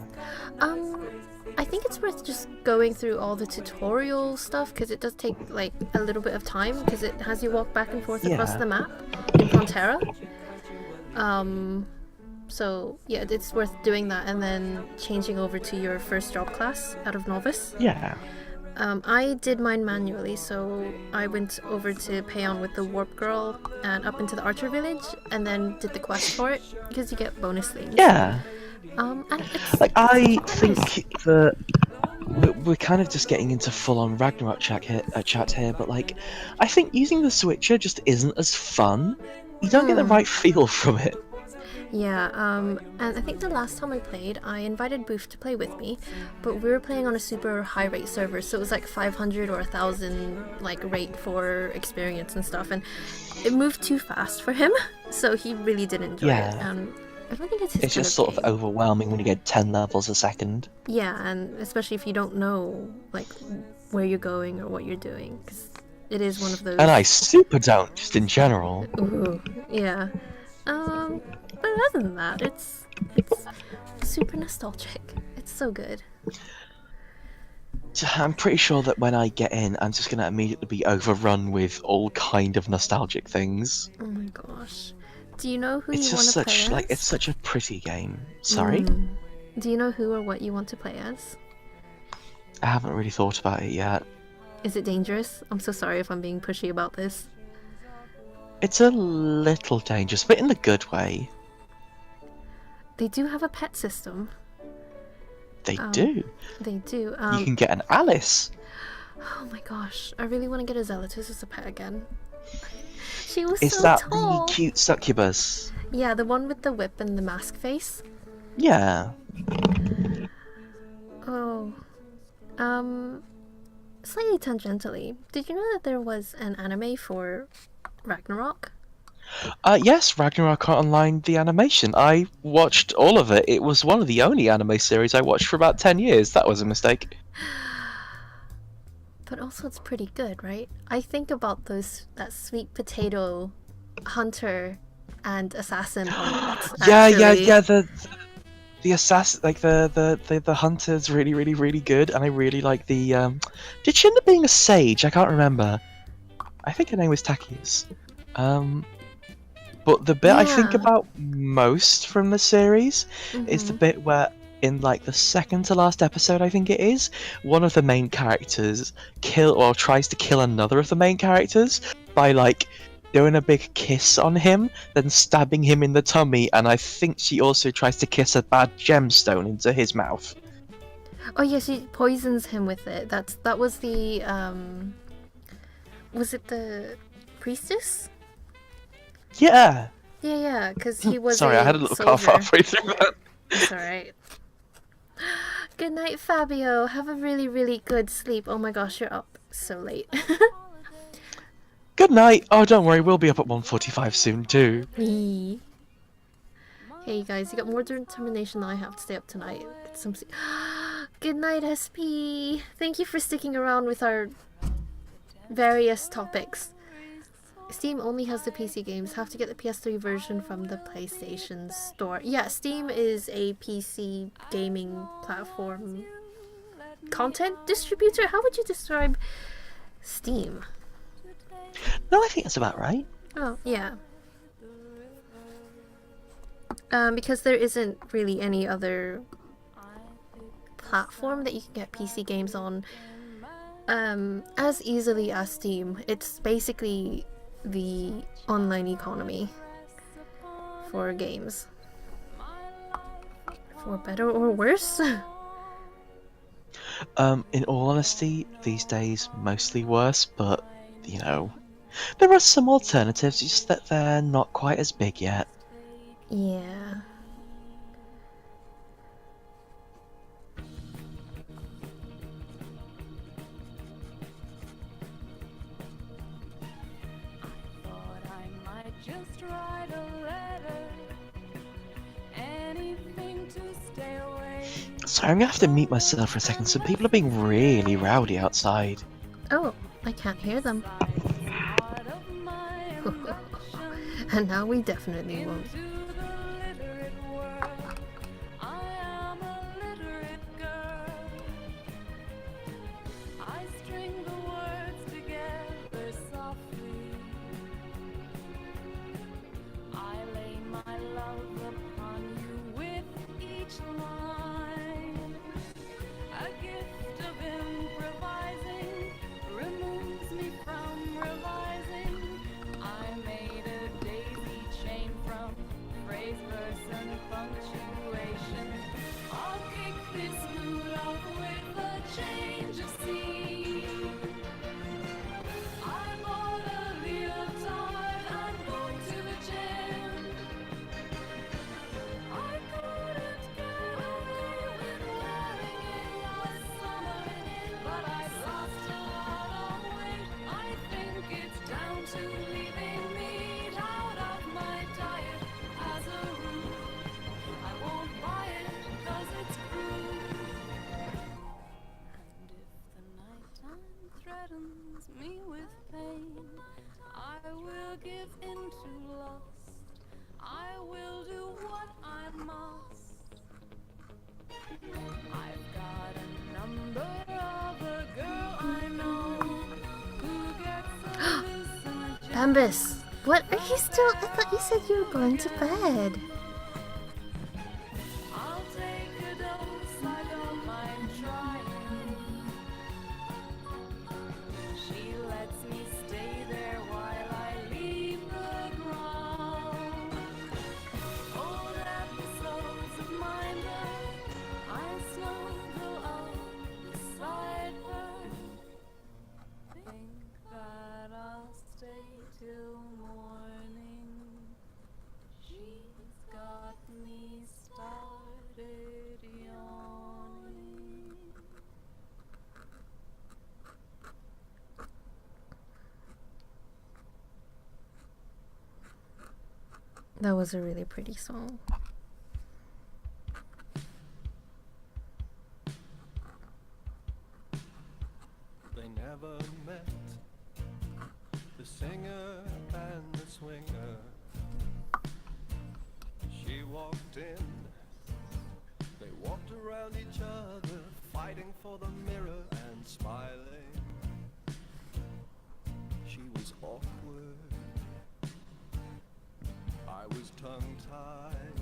I think it's worth just going through all the tutorial stuff because it does take like a little bit of time because it has you walk back and forth across Yeah. the map in Frontera. So yeah, it's worth doing that and then changing over to your first job class out of novice. Yeah. I did mine manually, so I went over to Payon with the Warp Girl and up into the Archer Village, and then did the quest for it because you get bonus things. Yeah. And it's, Like, I it's think nice. that we're kind of just getting into full-on Ragnarok chat here, but like, I think using the Switcher just isn't as fun. You don't get the right feel from it. Yeah, and I think the last time I played, I invited Booth to play with me, but we were playing on a super high rate server, so it was like 500 or 1,000 like rate for experience and stuff, and it moved too fast for him, so he really didn't enjoy it. And I don't think it's his It's kind just sort of game. overwhelming when you get 10 levels a second. Yeah, and especially if you don't know like where you're going or what you're doing, because it is one of those. And I super don't, just in general. Ooh, yeah. But other than that, it's super nostalgic. It's so good. I'm pretty sure that when I get in, I'm just gonna immediately be overrun with all kind of nostalgic things. Oh my gosh. Do you know who It's you want just to play such as? like it's such a pretty game. Sorry, Do you know who or what you want to play as? I haven't really thought about it yet. Is it dangerous? I'm so sorry if I'm being pushy about this. It's a little dangerous, but in the good way. They do have a pet system. They do. They do. You can get an Alice. Oh my gosh, I really want to get a Zealotus as a pet again. She was Is so that tall. the cute succubus? Yeah, the one with the whip and the mask face. Yeah. Oh. Slightly tangentially, did you know that there was an anime for Ragnarok? Yes, Ragnarok Online, the animation. I watched all of it. It was one of the only anime series I watched for about 10 years. That was a mistake. But also it's pretty good, right? I think about that sweet potato hunter and assassin art, Yeah, actually. the assassin, like the hunter's really good, and I really like the did she end up being a sage? I can't remember. I think her name was Takius. But the bit I think Yeah. about most from the series is the bit where, in like the second to last episode, I think it is, one of the main characters tries to kill another of the main characters by like doing a big kiss on him, then stabbing him in the tummy, and I think she also tries to kiss a bad gemstone into his mouth. Oh yeah, she poisons him with it. That was the was it the priestess? Yeah. Yeah, because he was Sorry, a I had a little soldier. cough halfway through that. It's alright. Good night, Fabio. Have a really good sleep. Oh my gosh, you're up so late. Good night. Oh, don't worry, we'll be up at 1:45 soon too. Hey guys, you got more determination than I have to stay up tonight. Get some sleep. Good night, SP. Thank you for sticking around with our various topics. Steam only has the PC games. Have to get the PS3 version from the PlayStation Store. Yeah, Steam is a PC gaming platform content distributor. How would you describe Steam? No, I think that's about right. Oh, yeah. Because there isn't really any other platform that you can get PC games on as easily as Steam. It's basically the online economy for games. For better or worse. In all honesty, these days mostly worse, but you know, there are some alternatives, just that they're not quite as big yet. Yeah. Sorry, I'm gonna have to mute myself for a second. Some people are being really rowdy outside. Oh, I can't hear them. And now we definitely won't. upon you with each line. A gift of improvising removes me from revising. I made a daisy chain from phrase, verse, and punctuation. I'll kick this mood off with a change of scene. I bought a leotard, I'm going to the gym. I couldn't get away with wearing it last summer, but I've lost a lot of weight. I think it's down to leaving meat out of my diet as a rule. I won't buy it 'cause it's cruel. And if the nighttime threatens me with pain, I will give in to lust. I will do what I must. I've got a number of a girl I know who gets a hallucinogen. Bambus, what are you still? I thought you said you were going to bed. I'll take a dose, I don't mind trying. She lets me stay there while I leave the ground. Old episodes of mind I snuggle up beside her. Think that I'll stay till morning. She's got me started yawning. That was a really pretty song. They never met, the singer and the swinger. She walked in, they walked around each other, fighting for the mirror and smiling. She was awkward, I was tongue-tied.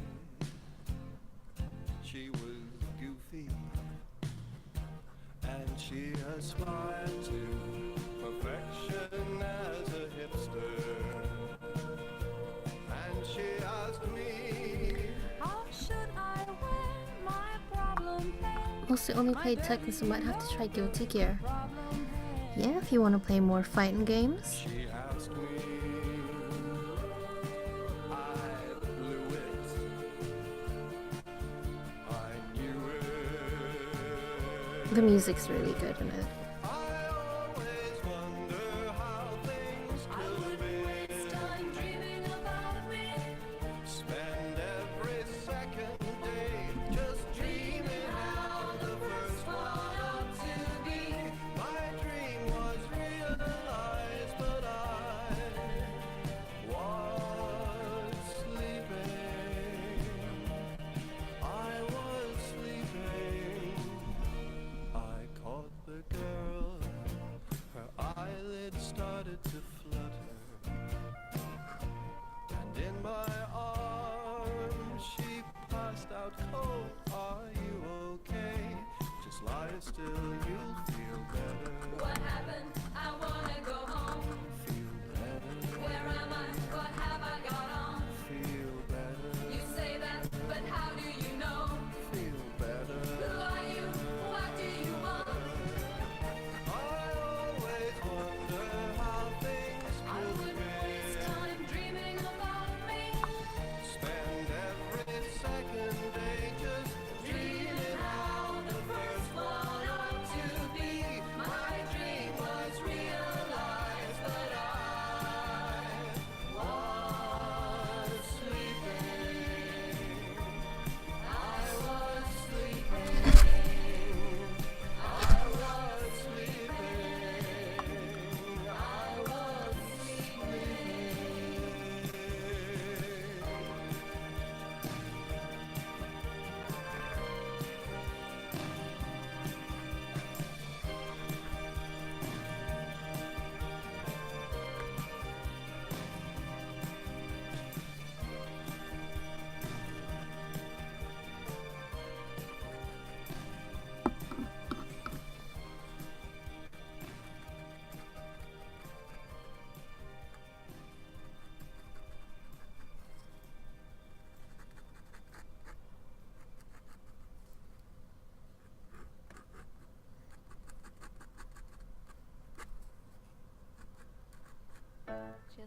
She was goofy, and she aspired to perfection as a hipster. And she asked me, How should I wear my problem hair? Mostly only played Tekken, so might have to try Guilty Gear. Problem hair. Yeah, if you want to play more fighting games. she asked me, I blew it, I knew it. The music's really good in it. I always wonder how things I could would waste be. time dreaming about me. Spend every second day just dreaming how the first one up to be. My dream was realized, but I was sleeping. I was sleeping. I caught the girl, her eyelids started to flutter, and in my arms she passed out cold. Are you okay? Just lie still, you'll feel better. What happened? I wanna go home. Feel better. Where am I? What have I got on? Feel better. You say that, but how do you know? Feel better. Who are you? What do you want? I always wonder how things I could wouldn't waste be. time dreaming about me. Spend every second day just dreaming how the first one up to be. My dream was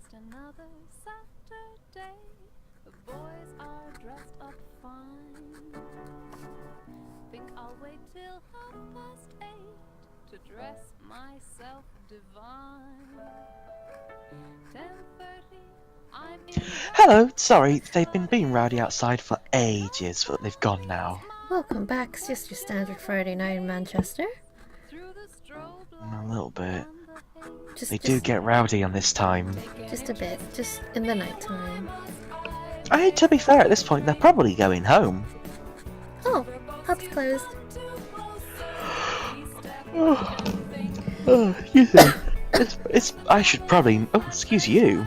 just another Saturday. The boys are dressed up fine. Think I'll wait till 8:30 to dress myself divine. 10:30, I'm in. Hello, sorry, they've been being rowdy outside for ages, but they've gone now. Welcome back. It's just your standard Friday night in Manchester. Through the strobe A little bit. Just, They do get rowdy on this time. just a bit. Just in the nighttime. To be fair, at this point, they're probably going home. Oh, pub's closed. You think? I should probably. Oh, excuse you.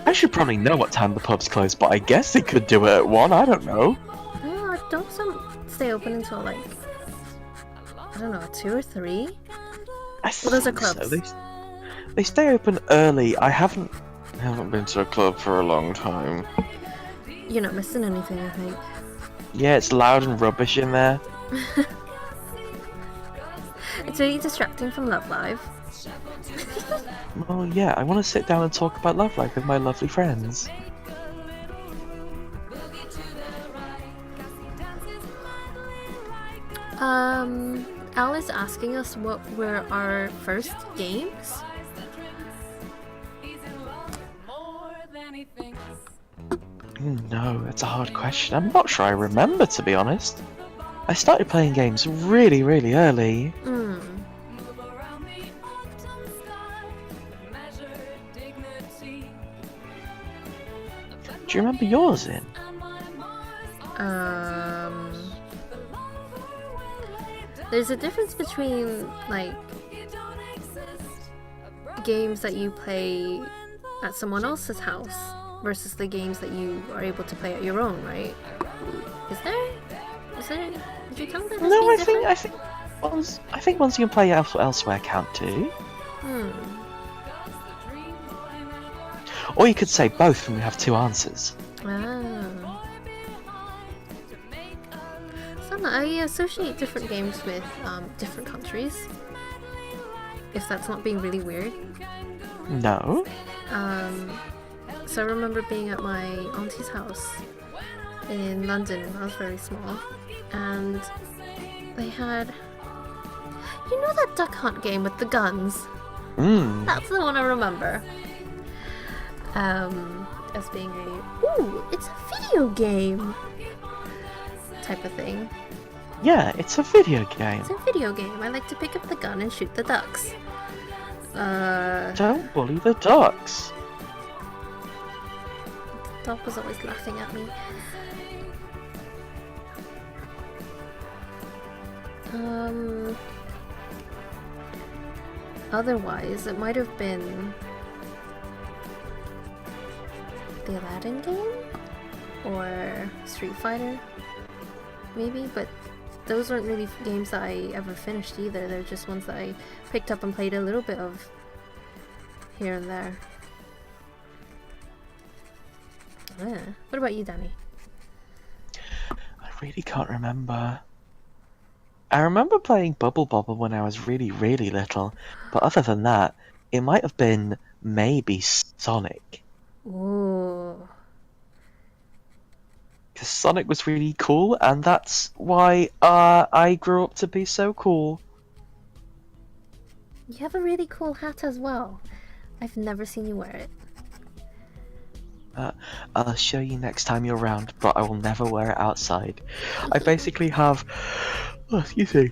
I should probably know what time the pub's closed, but I guess they could do it at 1. I don't know. Oh, don't some stay open until like, I don't know, 2 or 3? Well, those are clubs. They stay open early. I haven't been to a club for a long time. You're not missing anything, I think. Yeah, it's loud and rubbish in there. It's really distracting from Love Live. Well, yeah, I want to sit down and talk about Love Life with my lovely friends. Al is asking us what were our first games. No, that's a hard question. I'm not sure I remember, to be honest. I started playing games really, really early. Do you remember yours in? There's a difference between like games that you play at someone else's house versus the games that you are able to play at your own, right? Is there? Did you count that? No, I think ones you can play elsewhere count too. Or you could say both and we have 2 answers. So I associate different games with different countries. If that's not being really weird. No. So I remember being at my auntie's house in London when I was very small, and they had, you know, that duck hunt game with the guns? That's the one I remember. As being ooh, it's a video game type of thing. Yeah, it's a video game. It's a video game. I like to pick up the gun and shoot the ducks. Don't bully the ducks. The dog was always laughing at me. Otherwise, it might have been the Aladdin game or Street Fighter, maybe, but those weren't really games that I ever finished either. They're just ones that I picked up and played a little bit of here and there. What about you, Danny? I really can't remember. I remember playing Bubble Bobble when I was really, really little, but other than that, it might have been maybe Sonic. Ooh. Because Sonic was really cool, and that's why I grew up to be so cool. You have a really cool hat as well. I've never seen you wear it. I'll show you next time you're around, but I will never wear it outside. I basically have... Oh, excuse me.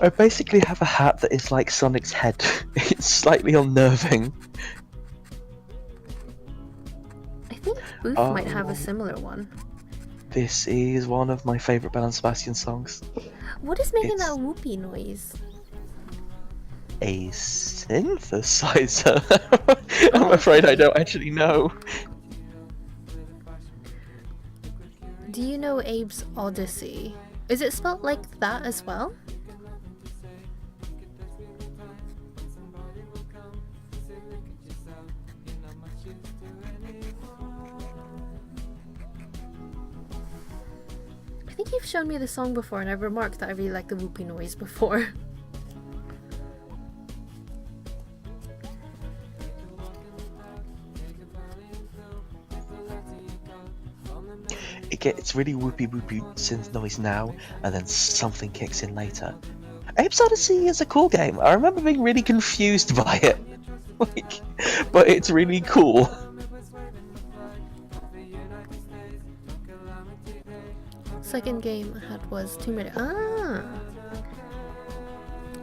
I basically have a hat that is like Sonic's head. It's slightly unnerving. I think Booth might have a similar one. This is one of my favourite Belle and Sebastian songs. What is making It's- that whoopee noise? A synthesizer? I'm afraid I don't actually know. Do you know Abe's Odyssey? Is it spelled like that as well? I think you've shown me the song before, and I've remarked that I really like the whoopee noise before. it's really whoopy whoopy synth noise now, and then something kicks in later. Apes Odyssey is a cool game. I remember being really confused by it, like, but it's really cool. Second game I had was Tomb Raider. Ah!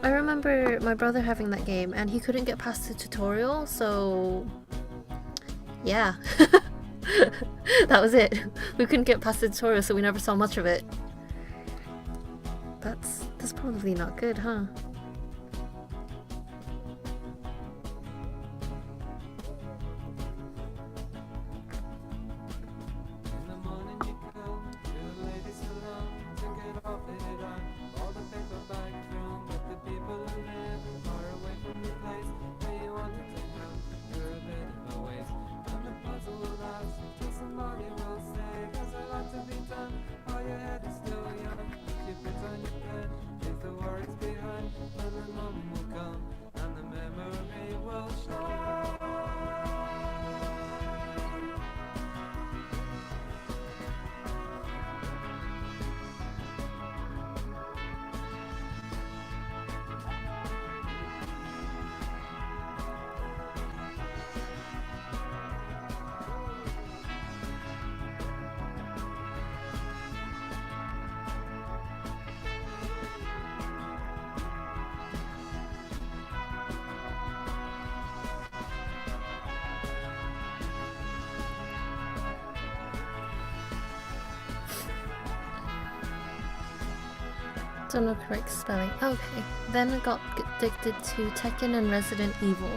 I remember my brother having that game and he couldn't get past the tutorial, so yeah. That was it. We couldn't get past the tutorial, so we never saw much of it. That's probably not good, huh? Don't know correct spelling. Okay. Then I got addicted to Tekken and Resident Evil.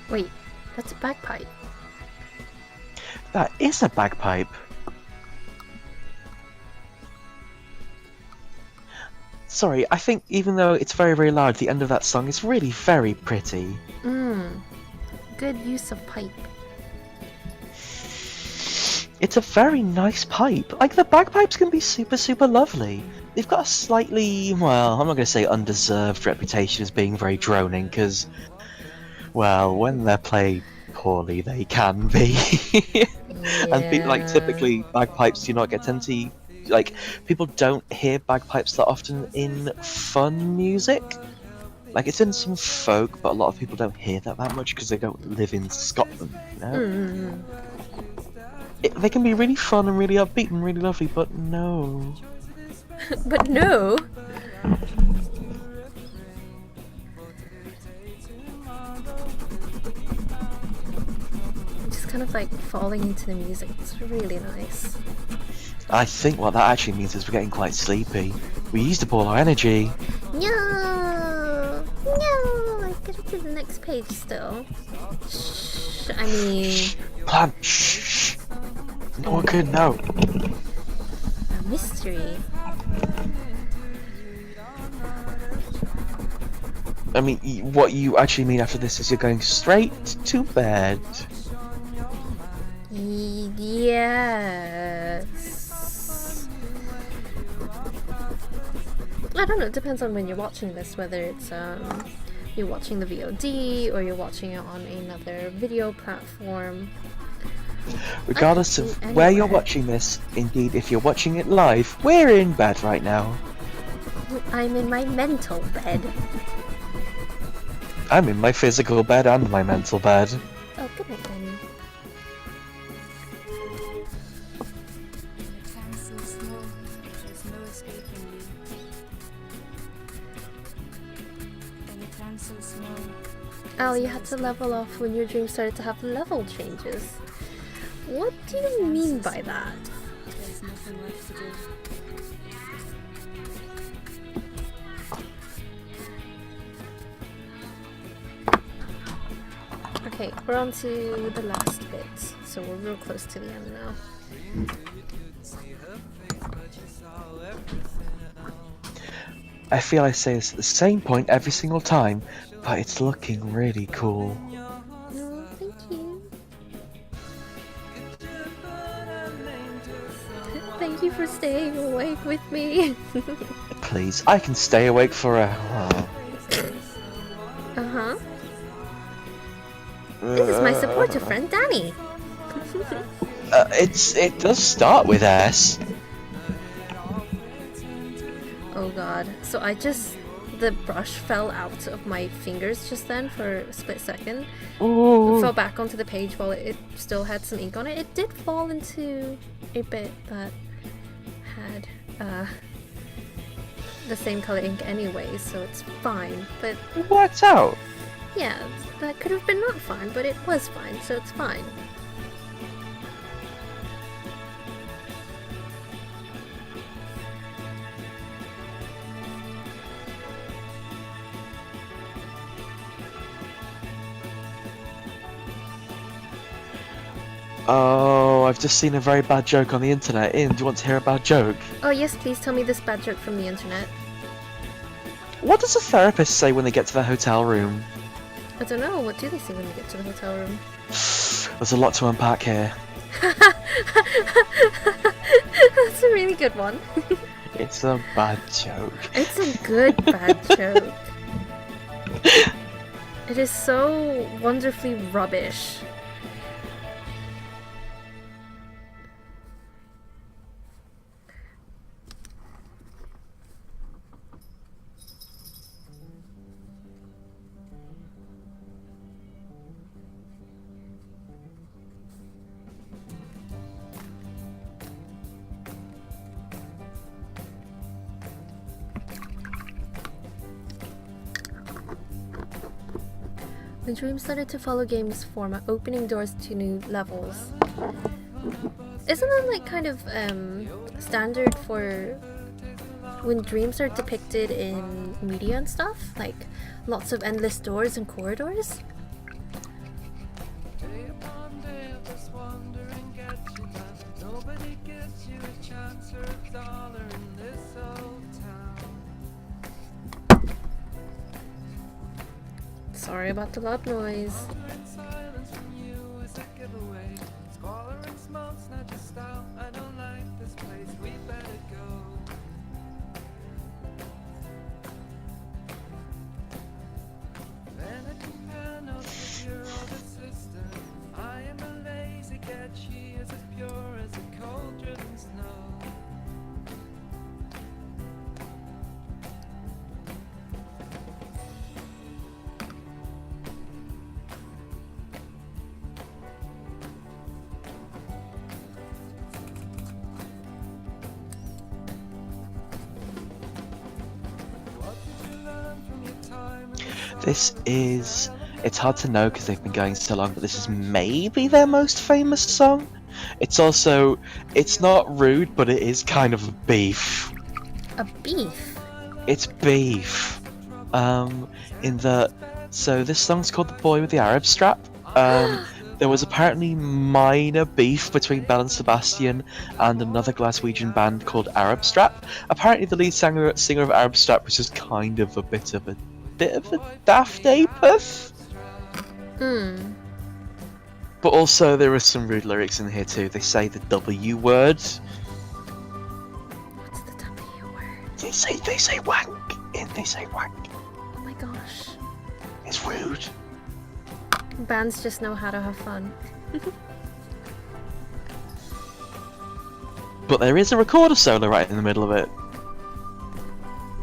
Wait, that's a bagpipe. That is a bagpipe. Sorry, I think even though it's very, very loud, the end of that song is really very pretty. Good use of pipe. It's a very nice pipe. Like, the bagpipes can be super, super lovely. They've got a slightly, well, I'm not going to say undeserved reputation as being very droning, because, well, when they're played poorly, they can be. And like, typically, bagpipes do not get tend to, like, people don't hear bagpipes that often in fun music. Like, it's in some folk, but a lot of people don't hear that much because they don't live in Scotland, you know? They can be really fun and really upbeat and really lovely, but no. But no! Just kind of like falling into the music. It's really nice. I think what that actually means is we're getting quite sleepy. We used up all our energy. No! No! I gotta do the next page still. Shh, I mean... Plan! Shh! No one could know. A mystery. I mean, what you actually mean after this is you're going straight to bed. Yes. I don't know, it depends on when you're watching this, whether it's you're watching the VOD or you're watching it on another video platform. Regardless I of could be where you're anywhere. watching this, indeed, if you're watching it live, we're in bed right now. I'm in my mental bed. I'm in my physical bed and my mental bed. Oh, good night then. The town's so small, there's no escaping you. And the town's so small. Oh, you had to level off when your dream started to have level changes. What do you mean by that? There's nothing left to do. Okay, we're on to the last bit, so we're real close to the end now. I feel I say this at the same point every single time, but it's looking really cool. No, thank you. Thank you for staying awake with me. Please, I can stay awake for a... Uh-huh. This is my supporter friend, Danny. It does start with S. Oh god. So the brush fell out of my fingers just then for a split second. Ooh. It fell back onto the page while it still had some ink on it. It did fall into a bit that had the same color ink anyway, so it's fine. But It worked out. yeah, that could have been not fine, but it was fine, so it's fine. Oh, I've just seen a very bad joke on the internet. Ian, do you want to hear a bad joke? Oh yes, please tell me this bad joke from the internet. What does a therapist say when they get to their hotel room? I don't know, what do they say when they get to the hotel room? There's a lot to unpack here. That's a really good one. It's a bad joke. It's a good bad joke. It is so wonderfully rubbish. The dream started to follow game's format, opening doors to new levels. Isn't that like kind of standard for when dreams are depicted in media and stuff? Like lots of endless doors and corridors? Day upon day of this wandering gets you down. Nobody gives you a chance or a dollar in this old town. Sorry about the loud noise. And silence from you is a giveaway. Squalor and smoke's not your style. I don't like this place. We better go. Then a compare notes with your older sister. I am a lazy cat. She is as pure as a cold-driven snow. What did you learn from your time in the This is... It's hard to know because they've been going so long, but this is maybe their most famous song. It's also... It's not rude, but it is kind of beef. A beef? It's beef. In the... So this song's called The Boy with the Arab Strap. There was apparently minor beef between Belle and Sebastian and another Glaswegian band called Arab Strap. Apparently the lead singer of Arab Strap was just kind of a bit of a daft apeth. But also there are some rude lyrics in here too. They say the W word. What's the W word? They say wank. They say wank. Oh my gosh. It's rude. Bands just know how to have fun. But there is a recorder solo right in the middle of it.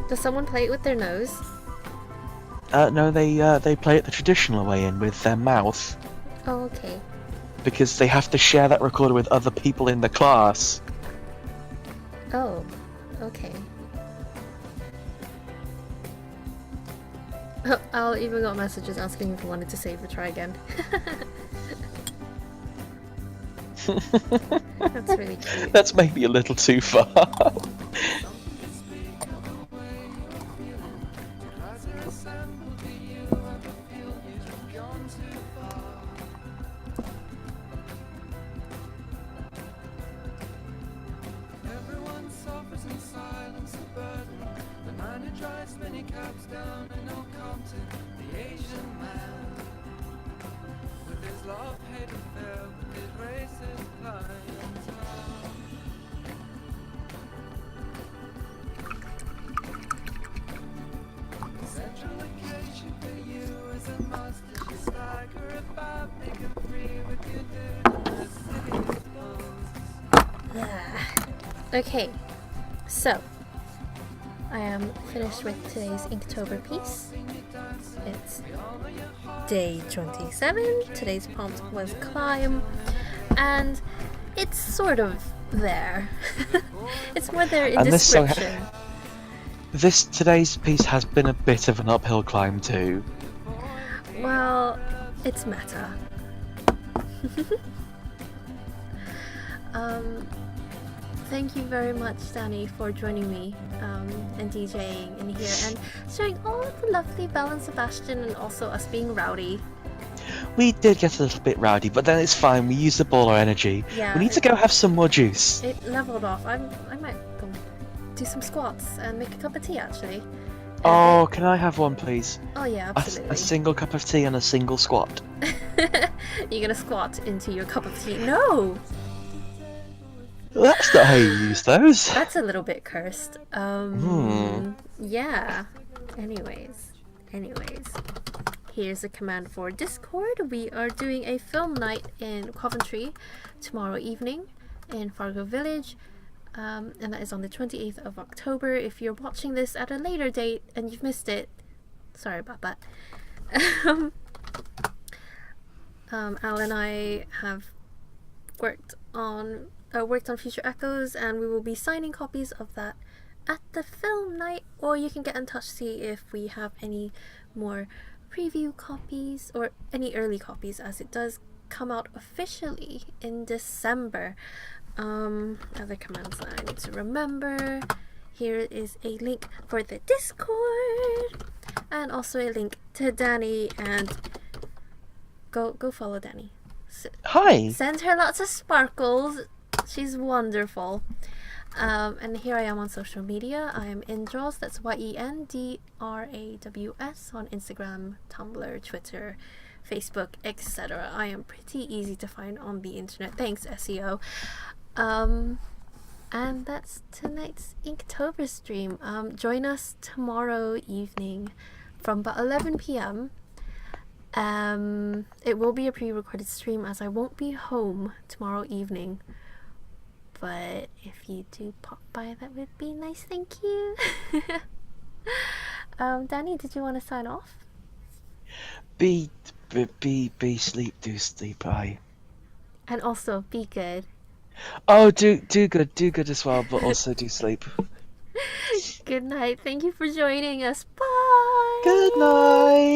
Does someone play it with their nose? No, they play it the traditional way in with their mouth Oh, okay. because they have to share that recorder with other people in the class. Oh, okay. I'll even got messages asking if I wanted to save or try again. That's really cute. That's maybe a little too far. Everyone suffers in silence, the burden. The man who drives many cabs down in Old Compton, the Asian man. With his love, hate affair, with his racist clientele. Central location for you is a must as you stagger about, making free with your dude in the city's bones. Okay, so I am finished with today's Inktober piece. It's day 27. Today's prompt was climb, and it's sort of there. It's more there in And this song- description. Today's piece has been a bit of an uphill climb too. Well, it's meta. Thank you very much, Danny, for joining me and DJing in here and showing all of the lovely Belle and Sebastian and also us being rowdy. We did get a little bit rowdy, but then it's fine. We used up all our energy. Yeah, We need to go have some more juice. It leveled off. I might go do some squats and make a cup of tea actually. Oh, can I have one, please? Oh yeah, A absolutely. single cup of tea and a single squat. You're gonna squat into your cup of tea? No, That's not how you use those. that's a little bit cursed. Yeah. Anyways, here's a command for Discord. We are doing a film night in Coventry tomorrow evening in Fargo Village. And that is on the 28th of October. If you're watching this at a later date and you've missed it, sorry about that. Al and I have worked on Future Echoes, and we will be signing copies of that at the film night, or you can get in touch to see if we have any more preview copies or any early copies, as it does come out officially in December. Other commands that I need to remember. Here is a link for the Discord and also a link to Danny, and go follow Danny. Hi. Send her lots of sparkles. She's wonderful. And here I am on social media. I am Indraws, that's YENDRAWS on Instagram, Tumblr, Twitter, Facebook, etc. I am pretty easy to find on the internet. Thanks, SEO. And that's tonight's Inktober stream. Join us tomorrow evening from about 11 p.m. It will be a pre-recorded stream as I won't be home tomorrow evening. But if you do pop by, that would be nice. Thank you. Danny, did you want to sign off? Be sleep, do sleep, aye. And also, be good. Oh, do good as well, but also do sleep. Good night. Thank you for joining us. Bye. Good night.